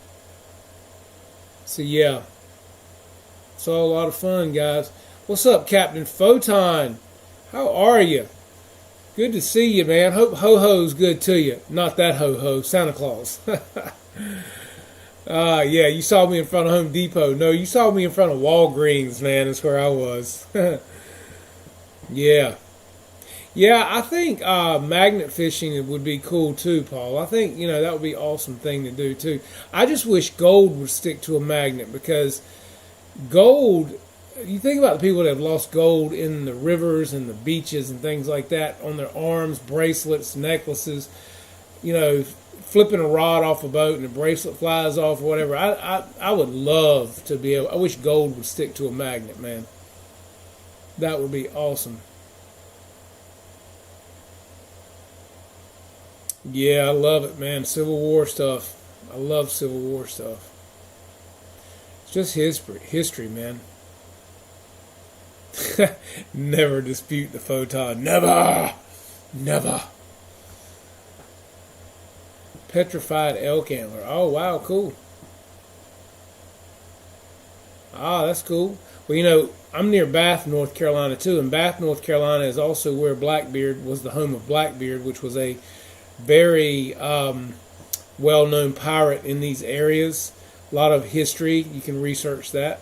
So yeah, it's all a lot of fun, guys. What's up, Captain Photon? How are you? Good to see you, man. Hope ho-ho's good to you. Not that ho-ho, Santa Claus. Yeah, you saw me in front of Home Depot. No, you saw me in front of Walgreens, man. That's where I was. Yeah. Yeah, I think magnet fishing would be cool too, Paul. I think, that would be an awesome thing to do too. I just wish gold would stick to a magnet, because gold, you think about the people that have lost gold in the rivers and the beaches and things like that on their arms, bracelets, necklaces, flipping a rod off a boat and the bracelet flies off or whatever. I would love to be able, I wish gold would stick to a magnet, man. That would be awesome. Yeah, I love it, man. Civil War stuff. I love Civil War stuff. It's just history, man. Never dispute the photon. Never. Never. Petrified elk antler. Oh, wow, cool. Ah, that's cool. Well, I'm near Bath, North Carolina, too, and Bath, North Carolina is also where Blackbeard was the home of Blackbeard, which was a very well-known pirate in these areas. A lot of history. You can research that.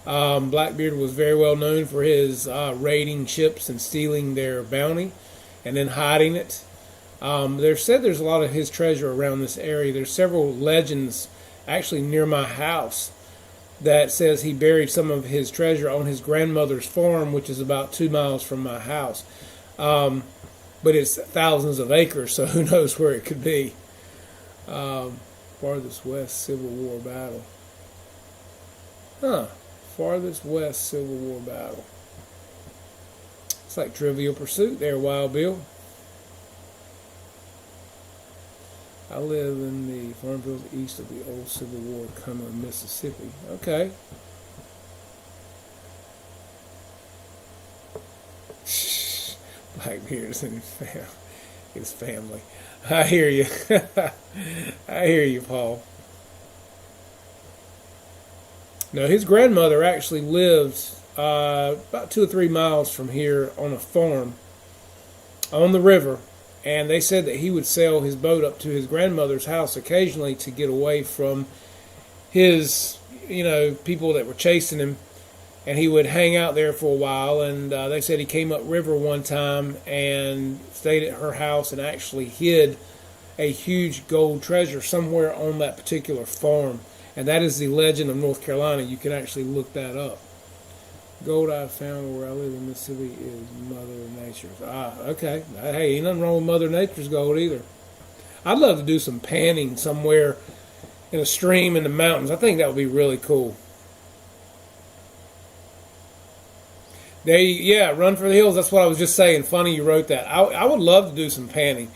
Blackbeard was very well known for his raiding ships and stealing their bounty and then hiding it. There's a lot of his treasure around this area. There's several legends actually near my house that says he buried some of his treasure on his grandmother's farm, which is about 2 miles from my house. But it's thousands of acres, so who knows where it could be. Farthest West Civil War battle. Huh. Farthest West Civil War battle. It's like Trivial Pursuit there, Wild Bill. I live in the farm fields east of the old Civil War, Cumberland, Mississippi. Okay. Blackbeard is in his family. I hear you. I hear you, Paul. No, his grandmother actually lived about 2 or 3 miles from here on a farm on the river, and they said that he would sail his boat up to his grandmother's house occasionally to get away from his, people that were chasing him, and he would hang out there for a while. And they said he came up river one time and stayed at her house and actually hid a huge gold treasure somewhere on that particular farm. And that is the legend of North Carolina. You can actually look that up. Gold I found where I live in Mississippi is Mother Nature's. Ah, okay. Hey, ain't nothing wrong with Mother Nature's gold either. I'd love to do some panning somewhere in a stream in the mountains. I think that would be really cool. Run for the hills. That's what I was just saying. Funny you wrote that. I would love to do some panning.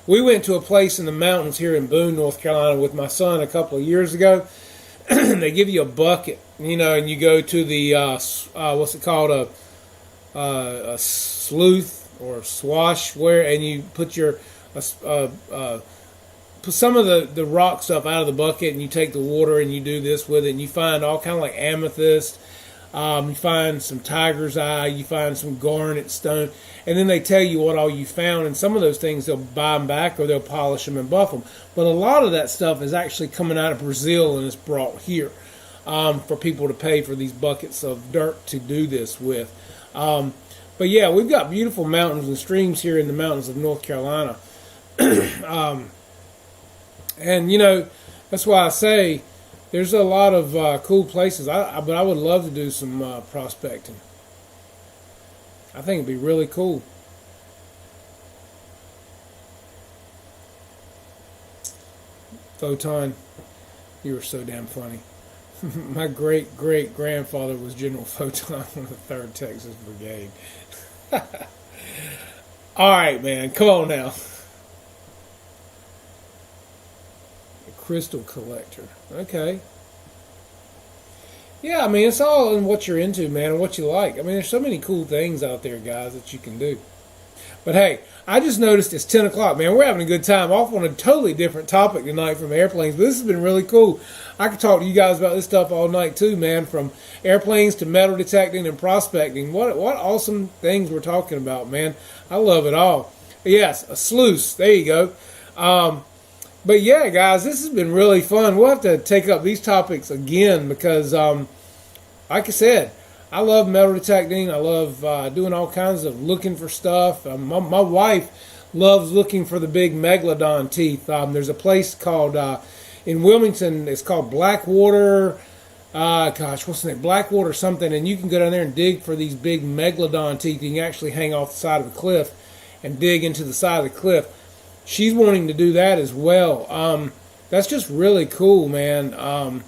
We went to a place in the mountains here in Boone, North Carolina with my son a couple of years ago. They give you a bucket, and you go to the, what's it called, a sleuth or swash, and you put your, put some of the rock stuff out of the bucket, and you take the water and you do this with it, and you find all kind of like amethyst. You find some tiger's eye, you find some garnet stone, and then they tell you what all you found, and some of those things they'll buy them back or they'll polish them and buff them. But a lot of that stuff is actually coming out of Brazil and is brought here for people to pay for these buckets of dirt to do this with. But yeah, we've got beautiful mountains and streams here in the mountains of North Carolina. And that's why I say there's a lot of cool places, but I would love to do some prospecting. I think it'd be really cool. Photon, you were so damn funny. My great-great-grandfather was General Photon of the 3rd Texas Brigade. All right, man, come on now. Crystal collector. Okay. Yeah, I mean, it's all in what you're into, man, and what you like. I mean, there's so many cool things out there, guys, that you can do. But hey, I just noticed it's 10 o'clock, man. We're having a good time. Off on a totally different topic tonight from airplanes, but this has been really cool. I could talk to you guys about this stuff all night too, man, from airplanes to metal detecting and prospecting. What awesome things we're talking about, man. I love it all. Yes, a sluice. There you go. But yeah, guys, this has been really fun. We'll have to take up these topics again because, like I said, I love metal detecting. I love doing all kinds of looking for stuff. My wife loves looking for the big megalodon teeth. There's a place called in Wilmington. It's called Blackwater. What's the name? Blackwater something. And you can go down there and dig for these big megalodon teeth. You can actually hang off the side of a cliff and dig into the side of the cliff. She's wanting to do that as well. That's just really cool, man. And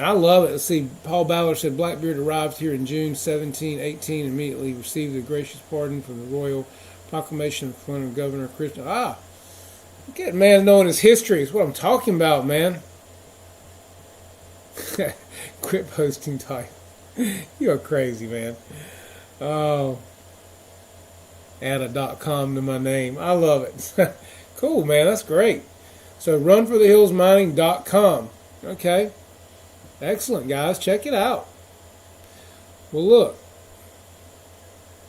I love it. Let's see. Paul Ballard said Blackbeard arrived here in June 1718. Immediately received a gracious pardon from the royal proclamation of Governor Christian. Get man knowing his history is what I'm talking about, man. Quit posting type. You are crazy, man. Oh. Add a .com to my name. I love it. Cool, man. That's great. So runforthehillsmining.com. Okay. Excellent, guys. Check it out. Well, look.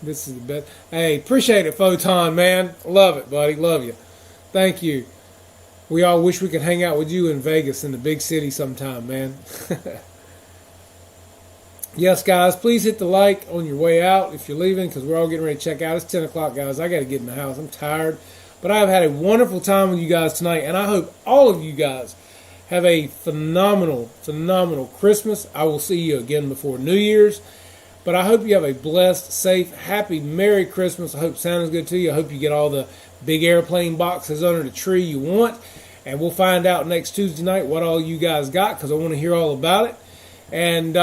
This is the best. Hey, appreciate it, Photon, man. Love it, buddy. Love you. Thank you. We all wish we could hang out with you in Vegas, in the big city sometime, man. Yes, guys, please hit the like on your way out if you're leaving because we're all getting ready to check out. It's 10 o'clock, guys. I got to get in the house. I'm tired. But I've had a wonderful time with you guys tonight, and I hope all of you guys have a phenomenal, phenomenal Christmas. I will see you again before New Year's. But I hope you have a blessed, safe, happy, Merry Christmas. I hope Santa's good to you. I hope you get all the big airplane boxes under the tree you want. And we'll find out next Tuesday night what all you guys got because I want to hear all about it. And,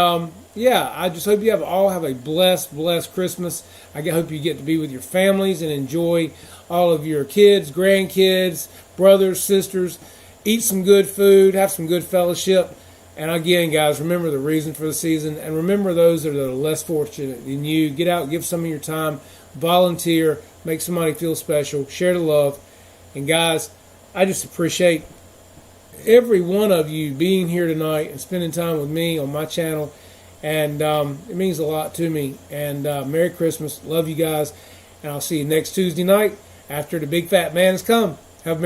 yeah, I just hope you all have a blessed Christmas. I hope you get to be with your families and enjoy all of your kids, grandkids, brothers, sisters. Eat some good food, have some good fellowship. And again, guys, remember the reason for the season. And remember those that are less fortunate than you. Get out, give some of your time, volunteer, make somebody feel special, share the love. And guys, I just appreciate every one of you being here tonight and spending time with me on my channel. And it means a lot to me. And Merry Christmas. Love you guys. And I'll see you next Tuesday night after the big fat man has come.